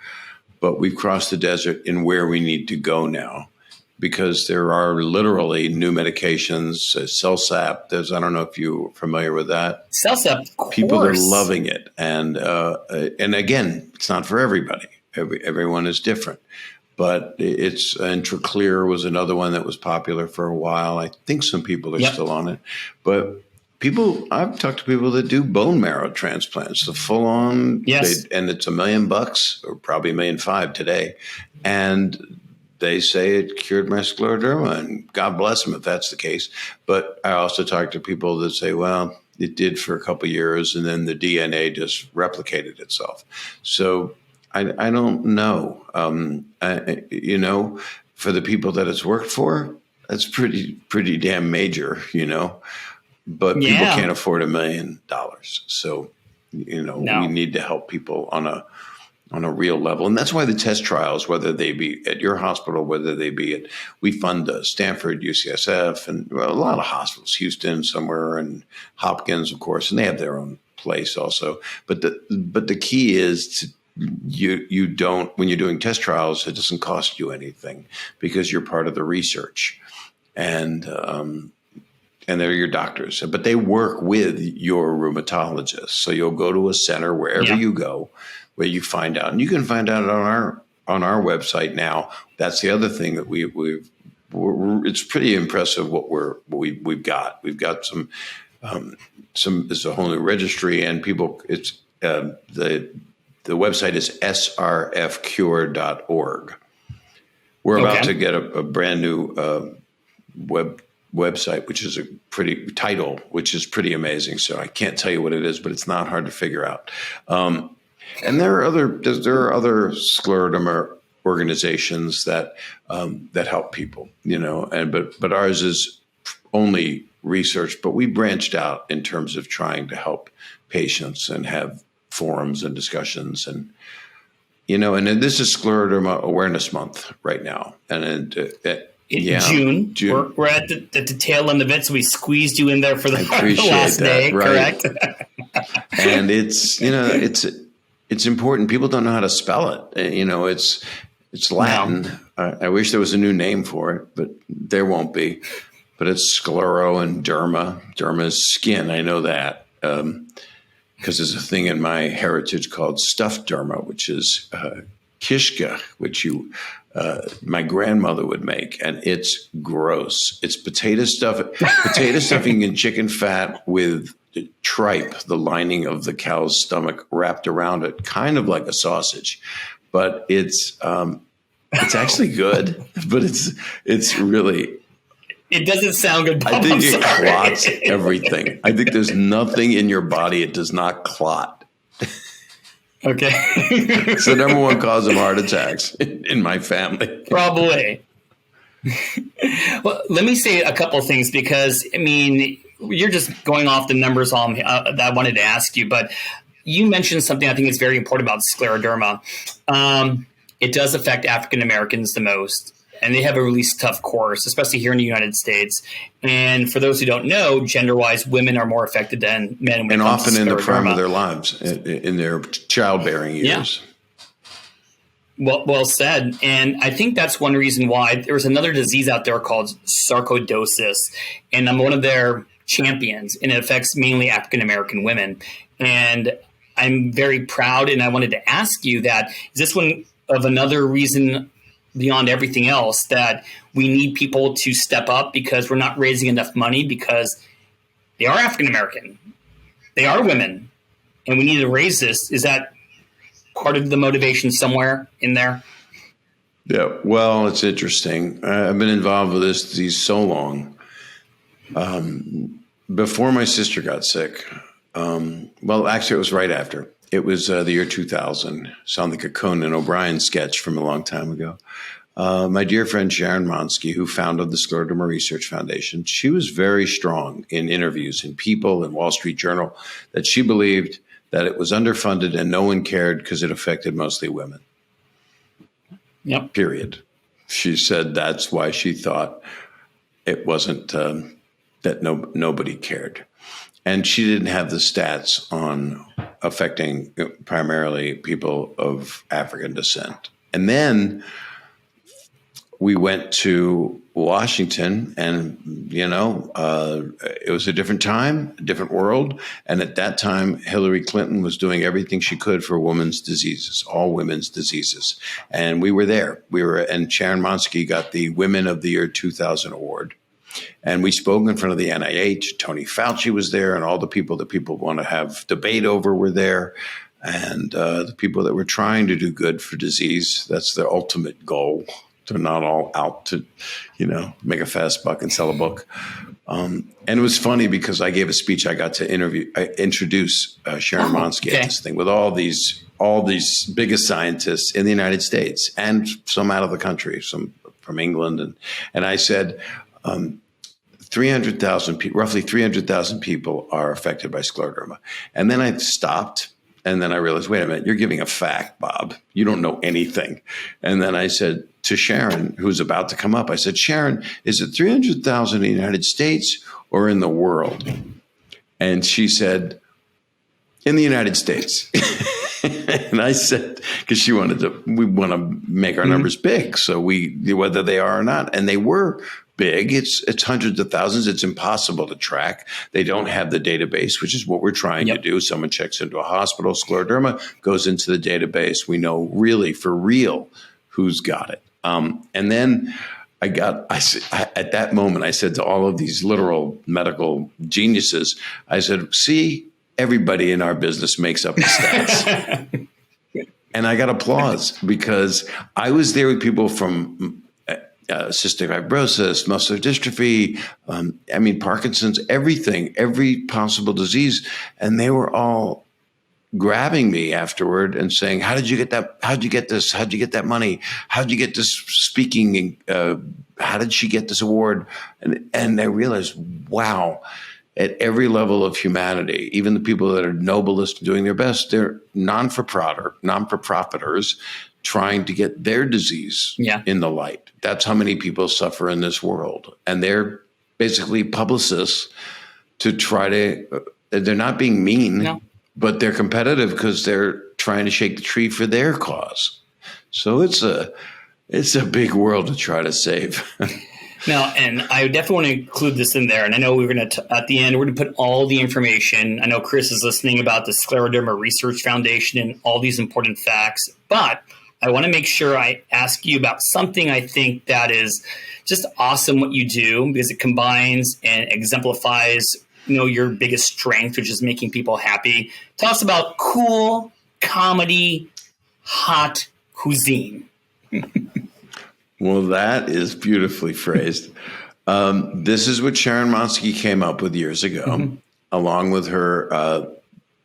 but we've crossed the desert in where we need to go now. because there are literally new medications, CellSap. I don't know if you're familiar with that. CellSap, of course. People are loving it. And again, it's not for everybody. Everyone is different. But Intraclear was another one that was popular for a while. I think some people are still on it. But I've talked to people that do bone marrow transplants, the full on, and it's $1 million or probably $1.5 million today. And they say it cured my scleroderma, and God bless them if that's the case. But I also talk to people that say, well, it did for a couple of years, and then the DNA just replicated itself. So I don't know. For the people that it's worked for, that's pretty damn major, But people can't afford $1 million. So, we need to help people on a real level. And that's why the test trials, whether they be at your hospital, whether they be we fund Stanford, UCSF, and a lot of hospitals, Houston somewhere, and Hopkins, of course, and they have their own place also. But the key is you don't, when you're doing test trials, it doesn't cost you anything because you're part of the research. And they're your doctors, but they work with your rheumatologist. So you'll go to a center wherever you go, where you find out, and you can find out on our website now. That's the other thing that it's pretty impressive what we've got. We've got some. It's a whole new registry, and people. It's the website is srfcure.org. We're about to get a brand new website, which is which is pretty amazing. So I can't tell you what it is, but it's not hard to figure out. And there are other scleroderma organizations that help people, but ours is only research, but we branched out in terms of trying to help patients and have forums and discussions and this is Scleroderma Awareness Month right now. And June. We're at the tail end of it, so we squeezed you in there for the last day, right. Correct? And it's important. People don't know how to spell it. It's Latin. No. I wish there was a new name for it, but there won't be. But it's sclero and derma. Derma is skin. I know that because there's a thing in my heritage called stuffed derma, which is kishka, which my grandmother would make, and it's gross. It's potato stuffing in chicken fat with tripe, the lining of the cow's stomach wrapped around it, kind of like a sausage, but it's actually good, but it's really. It doesn't sound good, Bob. I think it clots everything. I think there's nothing in your body it does not clot. Okay. It's the number one cause of heart attacks in my family. Probably. Well, let me say a couple of things because, you're just going off the numbers that I wanted to ask you, but you mentioned something I think is very important about scleroderma. It does affect African Americans the most, and they have a really tough course, especially here in the United States. And for those who don't know, gender-wise, women are more affected than men. And often in the prime of their lives, in their childbearing years. Yeah. Well said. And I think that's one reason why there's another disease out there called sarcoidosis. And I'm one of their champions, and it affects mainly African-American women. And I'm very proud, and I wanted to ask you that, is this one of another reason beyond everything else that we need people to step up because we're not raising enough money because they are African-American, they are women, and we need to raise this? Is that part of the motivation somewhere in there? Yeah, well, it's interesting. I've been involved with this disease so long. Before my sister got sick, actually it was right after. It was the year 2000. Sound like a Conan O'Brien sketch from a long time ago. My dear friend Sharon Monsky, who founded the Scleroderma Research Foundation, she was very strong in interviews in People and Wall Street Journal that she believed that it was underfunded and no one cared because it affected mostly women. Yep. Period. She said that's why she thought it wasn't that nobody cared. And she didn't have the stats on affecting primarily people of African descent. And then we went to Washington, and it was a different time, a different world. And at that time, Hillary Clinton was doing everything she could for women's diseases, all women's diseases. And we were there. And Sharon Monsky got the Women of the Year 2000 award. And we spoke in front of the NIH. Tony Fauci was there, and all the people that people want to have debate over were there. And the people that were trying to do good for disease, that's their ultimate goal. They're not all out to, make a fast buck and sell a book. And it was funny because I gave a speech. I got to introduce Sharon Monsky at this thing with all these biggest scientists in the United States and some out of the country, some from England. And I said, 300,000 people, roughly 300,000 people are affected by scleroderma. And then I stopped. And then I realized, wait a minute, you're giving a fact, Bob. You don't know anything. And then I said to Sharon, who's about to come up, I said, Sharon, is it 300,000 in the United States or in the world? And she said, in the United States. And I said, because we want to make our numbers big. So whether they are or not, and they were big. It's hundreds of thousands. It's impossible to track. They don't have the database, which is what we're trying to do. Someone checks into a hospital, scleroderma goes into the database. We know really for real who's got it. And then at that moment, I said to all of these literal medical geniuses, I said, see, everybody in our business makes up the stats. And I got applause because I was there with people from cystic fibrosis, muscular dystrophy, Parkinson's, everything, every possible disease. And they were all grabbing me afterward and saying, how did you get that? How'd you get this? How'd you get that money? How'd you get this speaking? How did she get this award? And I realized, wow, at every level of humanity, even the people that are noblest, doing their best, they're non-for-profiters trying to get their disease in the light. That's how many people suffer in this world. And they're basically publicists to try to, they're not being mean, but they're competitive because they're trying to shake the tree for their cause. So it's a big world to try to save. Now, and I definitely want to include this in there. And I know we're going to, at the end, we're going to put all the information. I know Chris is listening about the Scleroderma Research Foundation and all these important facts, but I want to make sure I ask you about something I think that is just awesome what you do because it combines and exemplifies, your biggest strength, which is making people happy. Tell us about cool, comedy, hot cuisine. Well, that is beautifully phrased. This is what Sharon Monsky came up with years ago, along with her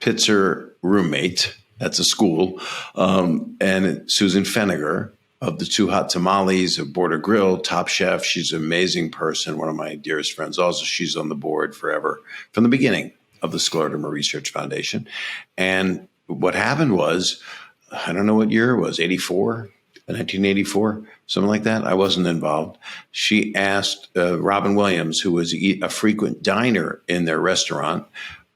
Pitzer roommate. That's a school. And Susan Feniger of the Two Hot Tamales of Border Grill, Top Chef. She's an amazing person, one of my dearest friends. Also, she's on the board forever from the beginning of the Scleroderma Research Foundation. And what happened was, I don't know what year it was, 1984, something like that. I wasn't involved. She asked Robin Williams, who was a frequent diner in their restaurant,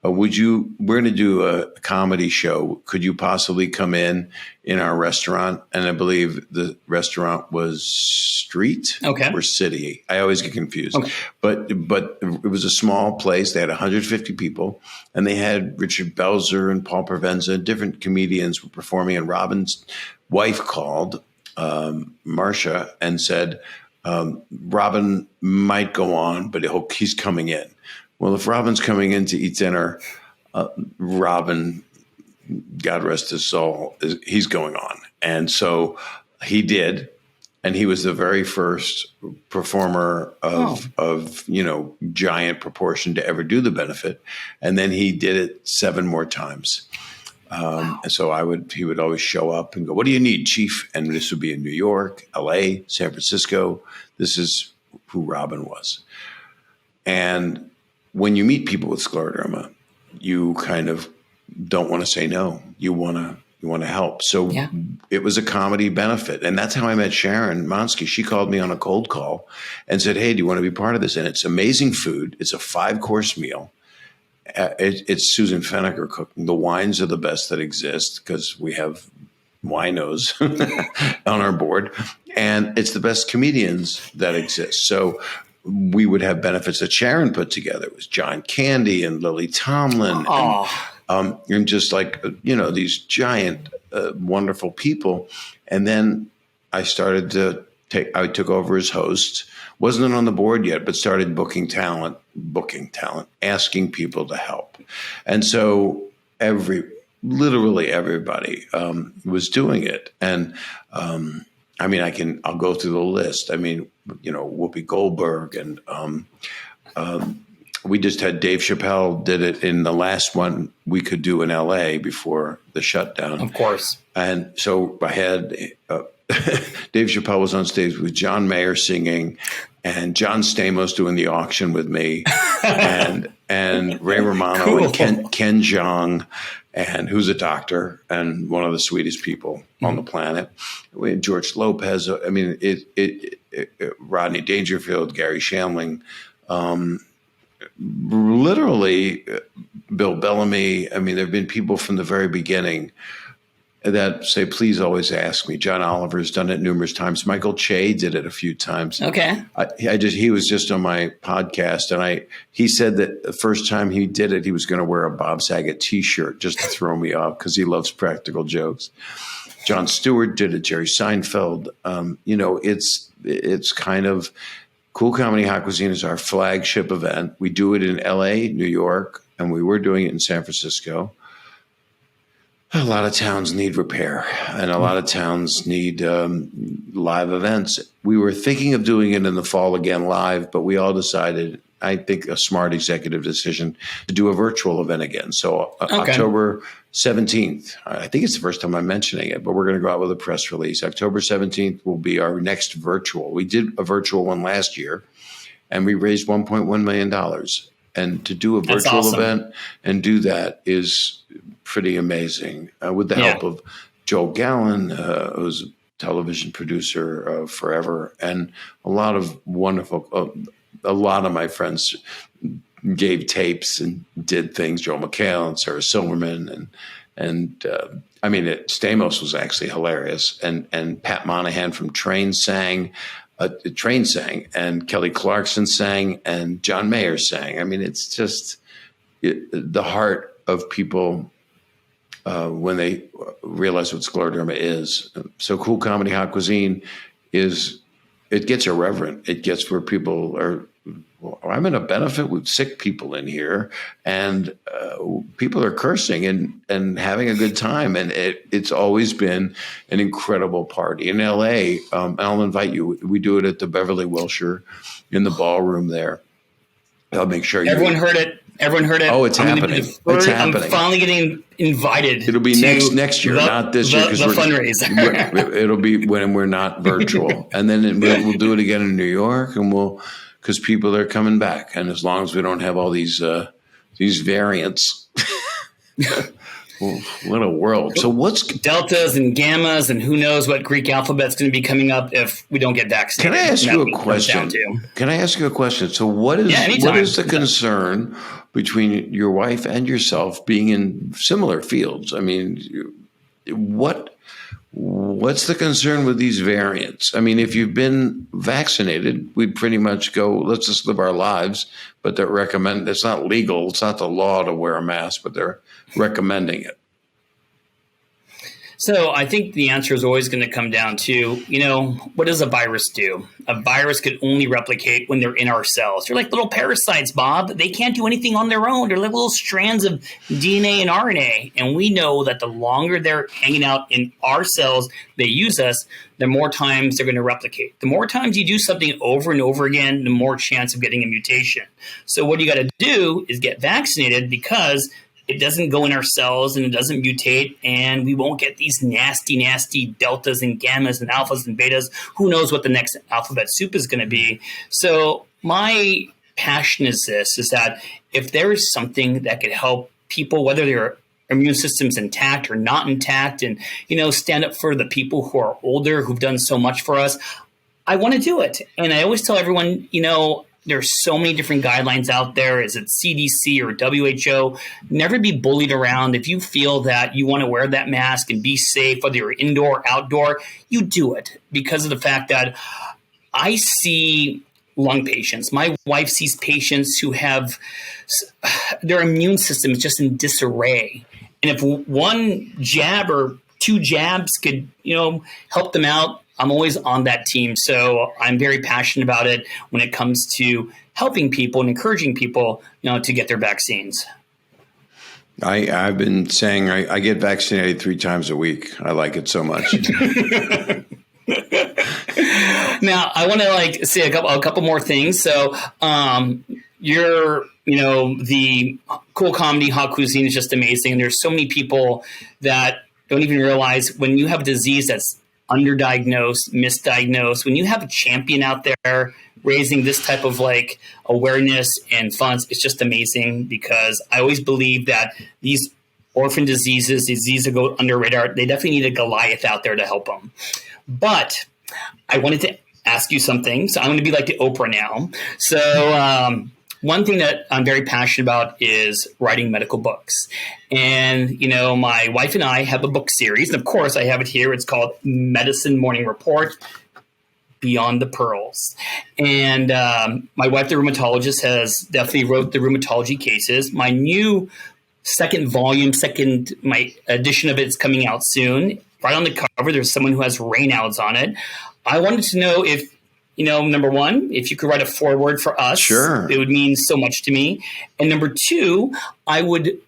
we're going to do a comedy show. Could you possibly come in our restaurant? And I believe the restaurant was Street or City. I always get confused. Okay. But it was a small place. They had 150 people, and they had Richard Belzer and Paul Provenza, different comedians were performing. And Robin's wife called Marcia and said, Robin might go on, but he's coming in. Well, if Robin's coming in to eat dinner, Robin, God rest his soul, he's going on. And so he did. And he was the very first performer of giant proportion to ever do the benefit. And then he did it 7 more times. And so he would always show up and go, what do you need, Chief? And this would be in New York, LA, San Francisco. This is who Robin was. And when you meet people with scleroderma, you kind of don't want to say no. You want to help. So It was a comedy benefit. And that's how I met Sharon Monsky. She called me on a cold call and said, hey, do you want to be part of this? And it's amazing food. It's a 5-course meal. It's Susan Feniger cooking. The wines are the best that exist because we have winos on our board, and it's the best comedians that exist. So we would have benefits that Sharon put together. It was John Candy and Lily Tomlin, and just like, these giant, wonderful people. And then I took over as host. Wasn't on the board yet, but started booking talent, asking people to help. And so literally everybody was doing it. And I'll go through the list. Whoopi Goldberg, and we just had Dave Chappelle did it in the last one we could do in LA before the shutdown. Of course. And so I had Dave Chappelle was on stage with John Mayer singing, and John Stamos doing the auction with me, and Ray Romano, cool. And Ken Jeong, and who's a doctor and one of the sweetest people on the planet. We had George Lopez. Rodney Dangerfield, Gary Shamling, literally Bill Bellamy. There have been people from the very beginning that say, please always ask me. John Oliver's done it numerous times. Michael Che did it a few times. Okay. He was just on my podcast, and he said that the first time he did it, he was going to wear a Bob Saget t-shirt just to throw me off because he loves practical jokes. Jon Stewart did it. Jerry Seinfeld. It's kind of Cool Comedy Hot Cuisine is our flagship event. We do it in LA, New York, and we were doing it in San Francisco. A lot of towns need repair, and a lot of towns need live events. We were thinking of doing it in the fall again live, but we all decided, I think a smart executive decision, to do a virtual event again. So October 17th, I think it's the first time I'm mentioning it, but we're going to go out with a press release. October 17th will be our next virtual. We did a virtual one last year, and we raised $1.1 million. And to do a virtual event and do that is pretty amazing, with the help of Joel Gallen, who's a television producer forever, and a lot of wonderful, a lot of my friends gave tapes and did things. Joel McHale and Sarah Silverman, and Stamos was actually hilarious, and Pat Monahan from Train sang. Train sang, and Kelly Clarkson sang, and John Mayer sang. It's just the heart of people when they realize what scleroderma is. So Cool Comedy Hot Cuisine it gets irreverent. It gets where people are, I'm in a benefit with sick people in here, and people are cursing and having a good time. And it's always been an incredible party. In LA, I'll invite you. We do it at the Beverly Wilshire in the ballroom there. I'll make sure everyone heard it. Oh, it's happening. It's happening. I'm finally getting invited. It'll be next year, not this year. The fundraiser. It'll be when we're not virtual. And then we'll do it again in New York, and because people are coming back. And as long as we don't have all these variants, what a world. So what's deltas and gammas, and who knows what Greek alphabet's going to be coming up if we don't get vaccinated? Can I ask you a question? So what is the concern between your wife and yourself being in similar fields? What's the concern with these variants? If you've been vaccinated, we'd pretty much go, let's just live our lives. But they're recommend. It's not legal. It's not the law to wear a mask, but they're recommending it. So I think the answer is always going to come down to, what does a virus do? A virus could only replicate when they're in our cells. They're like little parasites, Bob. They can't do anything on their own. They're like little strands of DNA and RNA. And we know that the longer they're hanging out in our cells, they use us, the more times they're going to replicate. The more times you do something over and over again, the more chance of getting a mutation. So what you got to do is get vaccinated, because it doesn't go in our cells and it doesn't mutate, and we won't get these nasty, nasty deltas and gammas and alphas and betas. Who knows what the next alphabet soup is going to be? So my passion is that if there is something that could help people, whether their immune system's intact or not intact, and, stand up for the people who are older, who've done so much for us, I want to do it. And I always tell everyone, there's so many different guidelines out there. Is it CDC or WHO? Never be bullied around. If you feel that you want to wear that mask and be safe, whether you're indoor or outdoor, you do it, because of the fact that I see lung patients. My wife sees patients who have their immune system is just in disarray. And if one jab or two jabs could, help them out, I'm always on that team. So I'm very passionate about it when it comes to helping people and encouraging people, to get their vaccines. I've been saying I get vaccinated 3 times a week. I like it so much. Now, I want to say a couple more things. So, the cool comedy Hot Cuisine is just amazing. And there's so many people that don't even realize when you have a disease that's underdiagnosed, misdiagnosed, when you have a champion out there raising this type of awareness and funds, it's just amazing, because I always believe that these orphan diseases that go under radar, they definitely need a Goliath out there to help them. But I wanted to ask you something. So I'm going to be like the Oprah now. So one thing that I'm very passionate about is writing medical books. And, my wife and I have a book series. And of course, I have it here. It's called Medicine Morning Report, Beyond the Pearls. And my wife, the rheumatologist, has definitely wrote the rheumatology cases. My new second my edition of it is coming out soon. Right on the cover, there's someone who has Raynaud's on it. I wanted to know if, number one, if you could write a foreword for us. Sure. It would mean so much to me. And number two, I would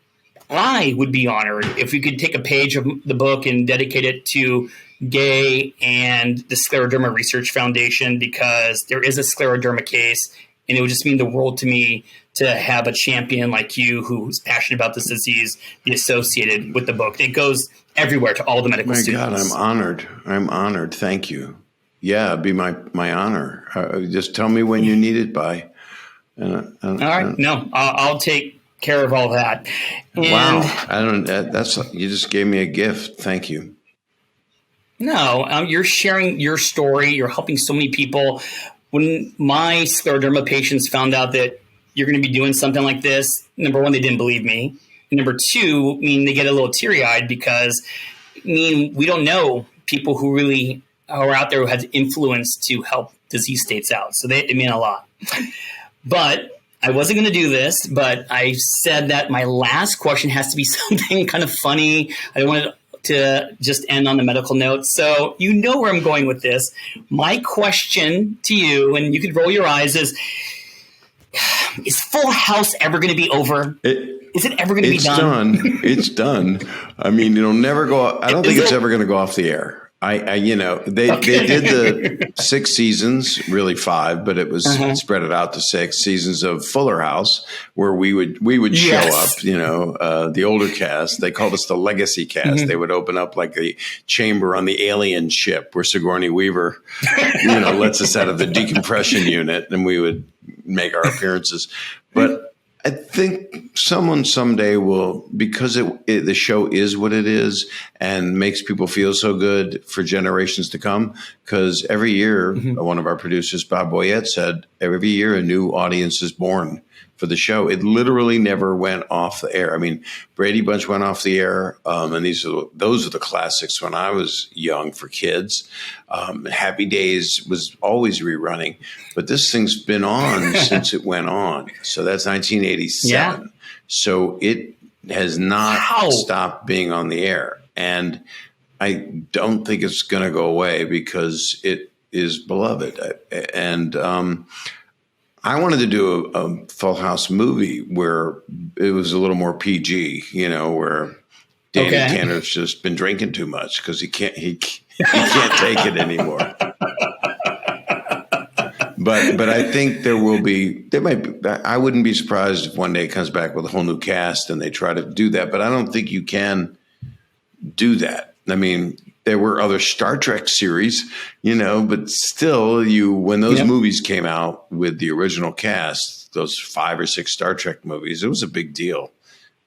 be honored if we could take a page of the book and dedicate it to Gay and the Scleroderma Research Foundation, because there is a scleroderma case, and it would just mean the world to me to have a champion like you who's passionate about this disease be associated with the book. It goes everywhere to all the medical students. My God, I'm honored. Thank you. Yeah, it'd be my honor. Just tell me when you need it by. All right. No, I'll take care of all that. And wow. You just gave me a gift. Thank you. No, you're sharing your story. You're helping so many people. When my scleroderma patients found out that you're going to be doing something like this, number one, they didn't believe me. Number two, they get a little teary-eyed, because we don't know people who really are out there who have influence to help disease states out. So they mean a lot. But I wasn't going to do this, but I said that my last question has to be something kind of funny. I don't want it to just end on the medical note. So you know where I'm going with this. My question to you, and you could roll your eyes, is Full House ever going to be over? Is it ever going to be done? It's done. It'll never go. I don't think it's ever going to go off the air. They did the 6 seasons, really 5, but it was spread it out to 6 seasons of Fuller House, where we would show up. The older cast, they called us the legacy cast. They would open up like a chamber on the alien ship where Sigourney Weaver, lets us out of the decompression unit, and we would make our appearances. But I think someone someday will, because the show is what it is and makes people feel so good for generations to come. Because every year, one of our producers, Bob Boyette, said every year a new audience is born for the show. It literally never went off the air. Brady Bunch went off the air, and those are the classics when I was young for kids. Happy Days was always rerunning, but this thing's been on since it went on. So that's 1987. Yeah. So it has not stopped being on the air, and I don't think it's going to go away because it is beloved. And I wanted to do a Full House movie where it was a little more PG, where Danny Tanner's just been drinking too much because he can't take it anymore. But I think there might be, I wouldn't be surprised if one day it comes back with a whole new cast and they try to do that. But I don't think you can do that. There were other Star Trek series, but still when those movies came out with the original cast, those 5 or 6 Star Trek movies, it was a big deal.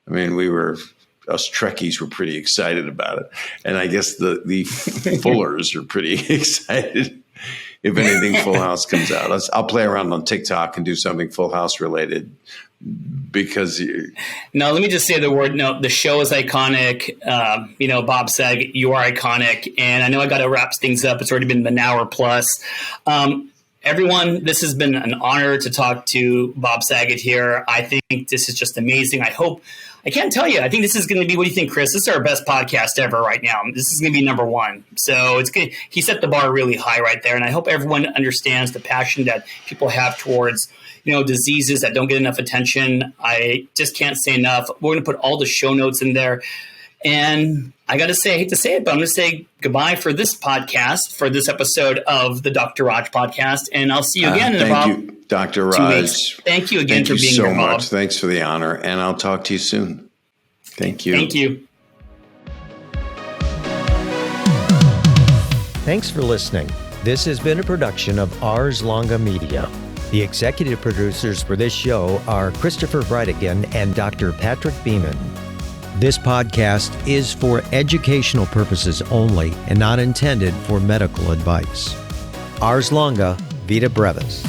Us Trekkies were pretty excited about it. And I guess the Fullers are pretty excited. if anything Full House comes out. I'll play around on TikTok and do something Full House related because no, let me just say the word. No, the show is iconic. Bob Saget, you are iconic. And I know I got to wrap things up. It's already been an hour plus. Everyone, this has been an honor to talk to Bob Saget here. I think this is just amazing. I can't tell you. I think this is going to be, what do you think, Chris? This is our best podcast ever right now. This is going to be number one. So it's good. He set the bar really high right there. And I hope everyone understands the passion that people have towards, diseases that don't get enough attention. I just can't say enough. We're going to put all the show notes in there. And I got to say, I hate to say it, but I'm going to say goodbye for this podcast, for this episode of the Dr. Raj podcast. And I'll see you again in about Thank you, Dr. Raj. Thank you again for being so here, Bob. much. Thanks for the honor. And I'll talk to you soon. Thank you. Thank you. Thanks for listening. This has been a production of Ars Longa Media. The executive producers for this show are Christopher Breitigan and Dr. Patrick Beeman. This podcast is for educational purposes only and not intended for medical advice. Ars Longa, Vita Brevis.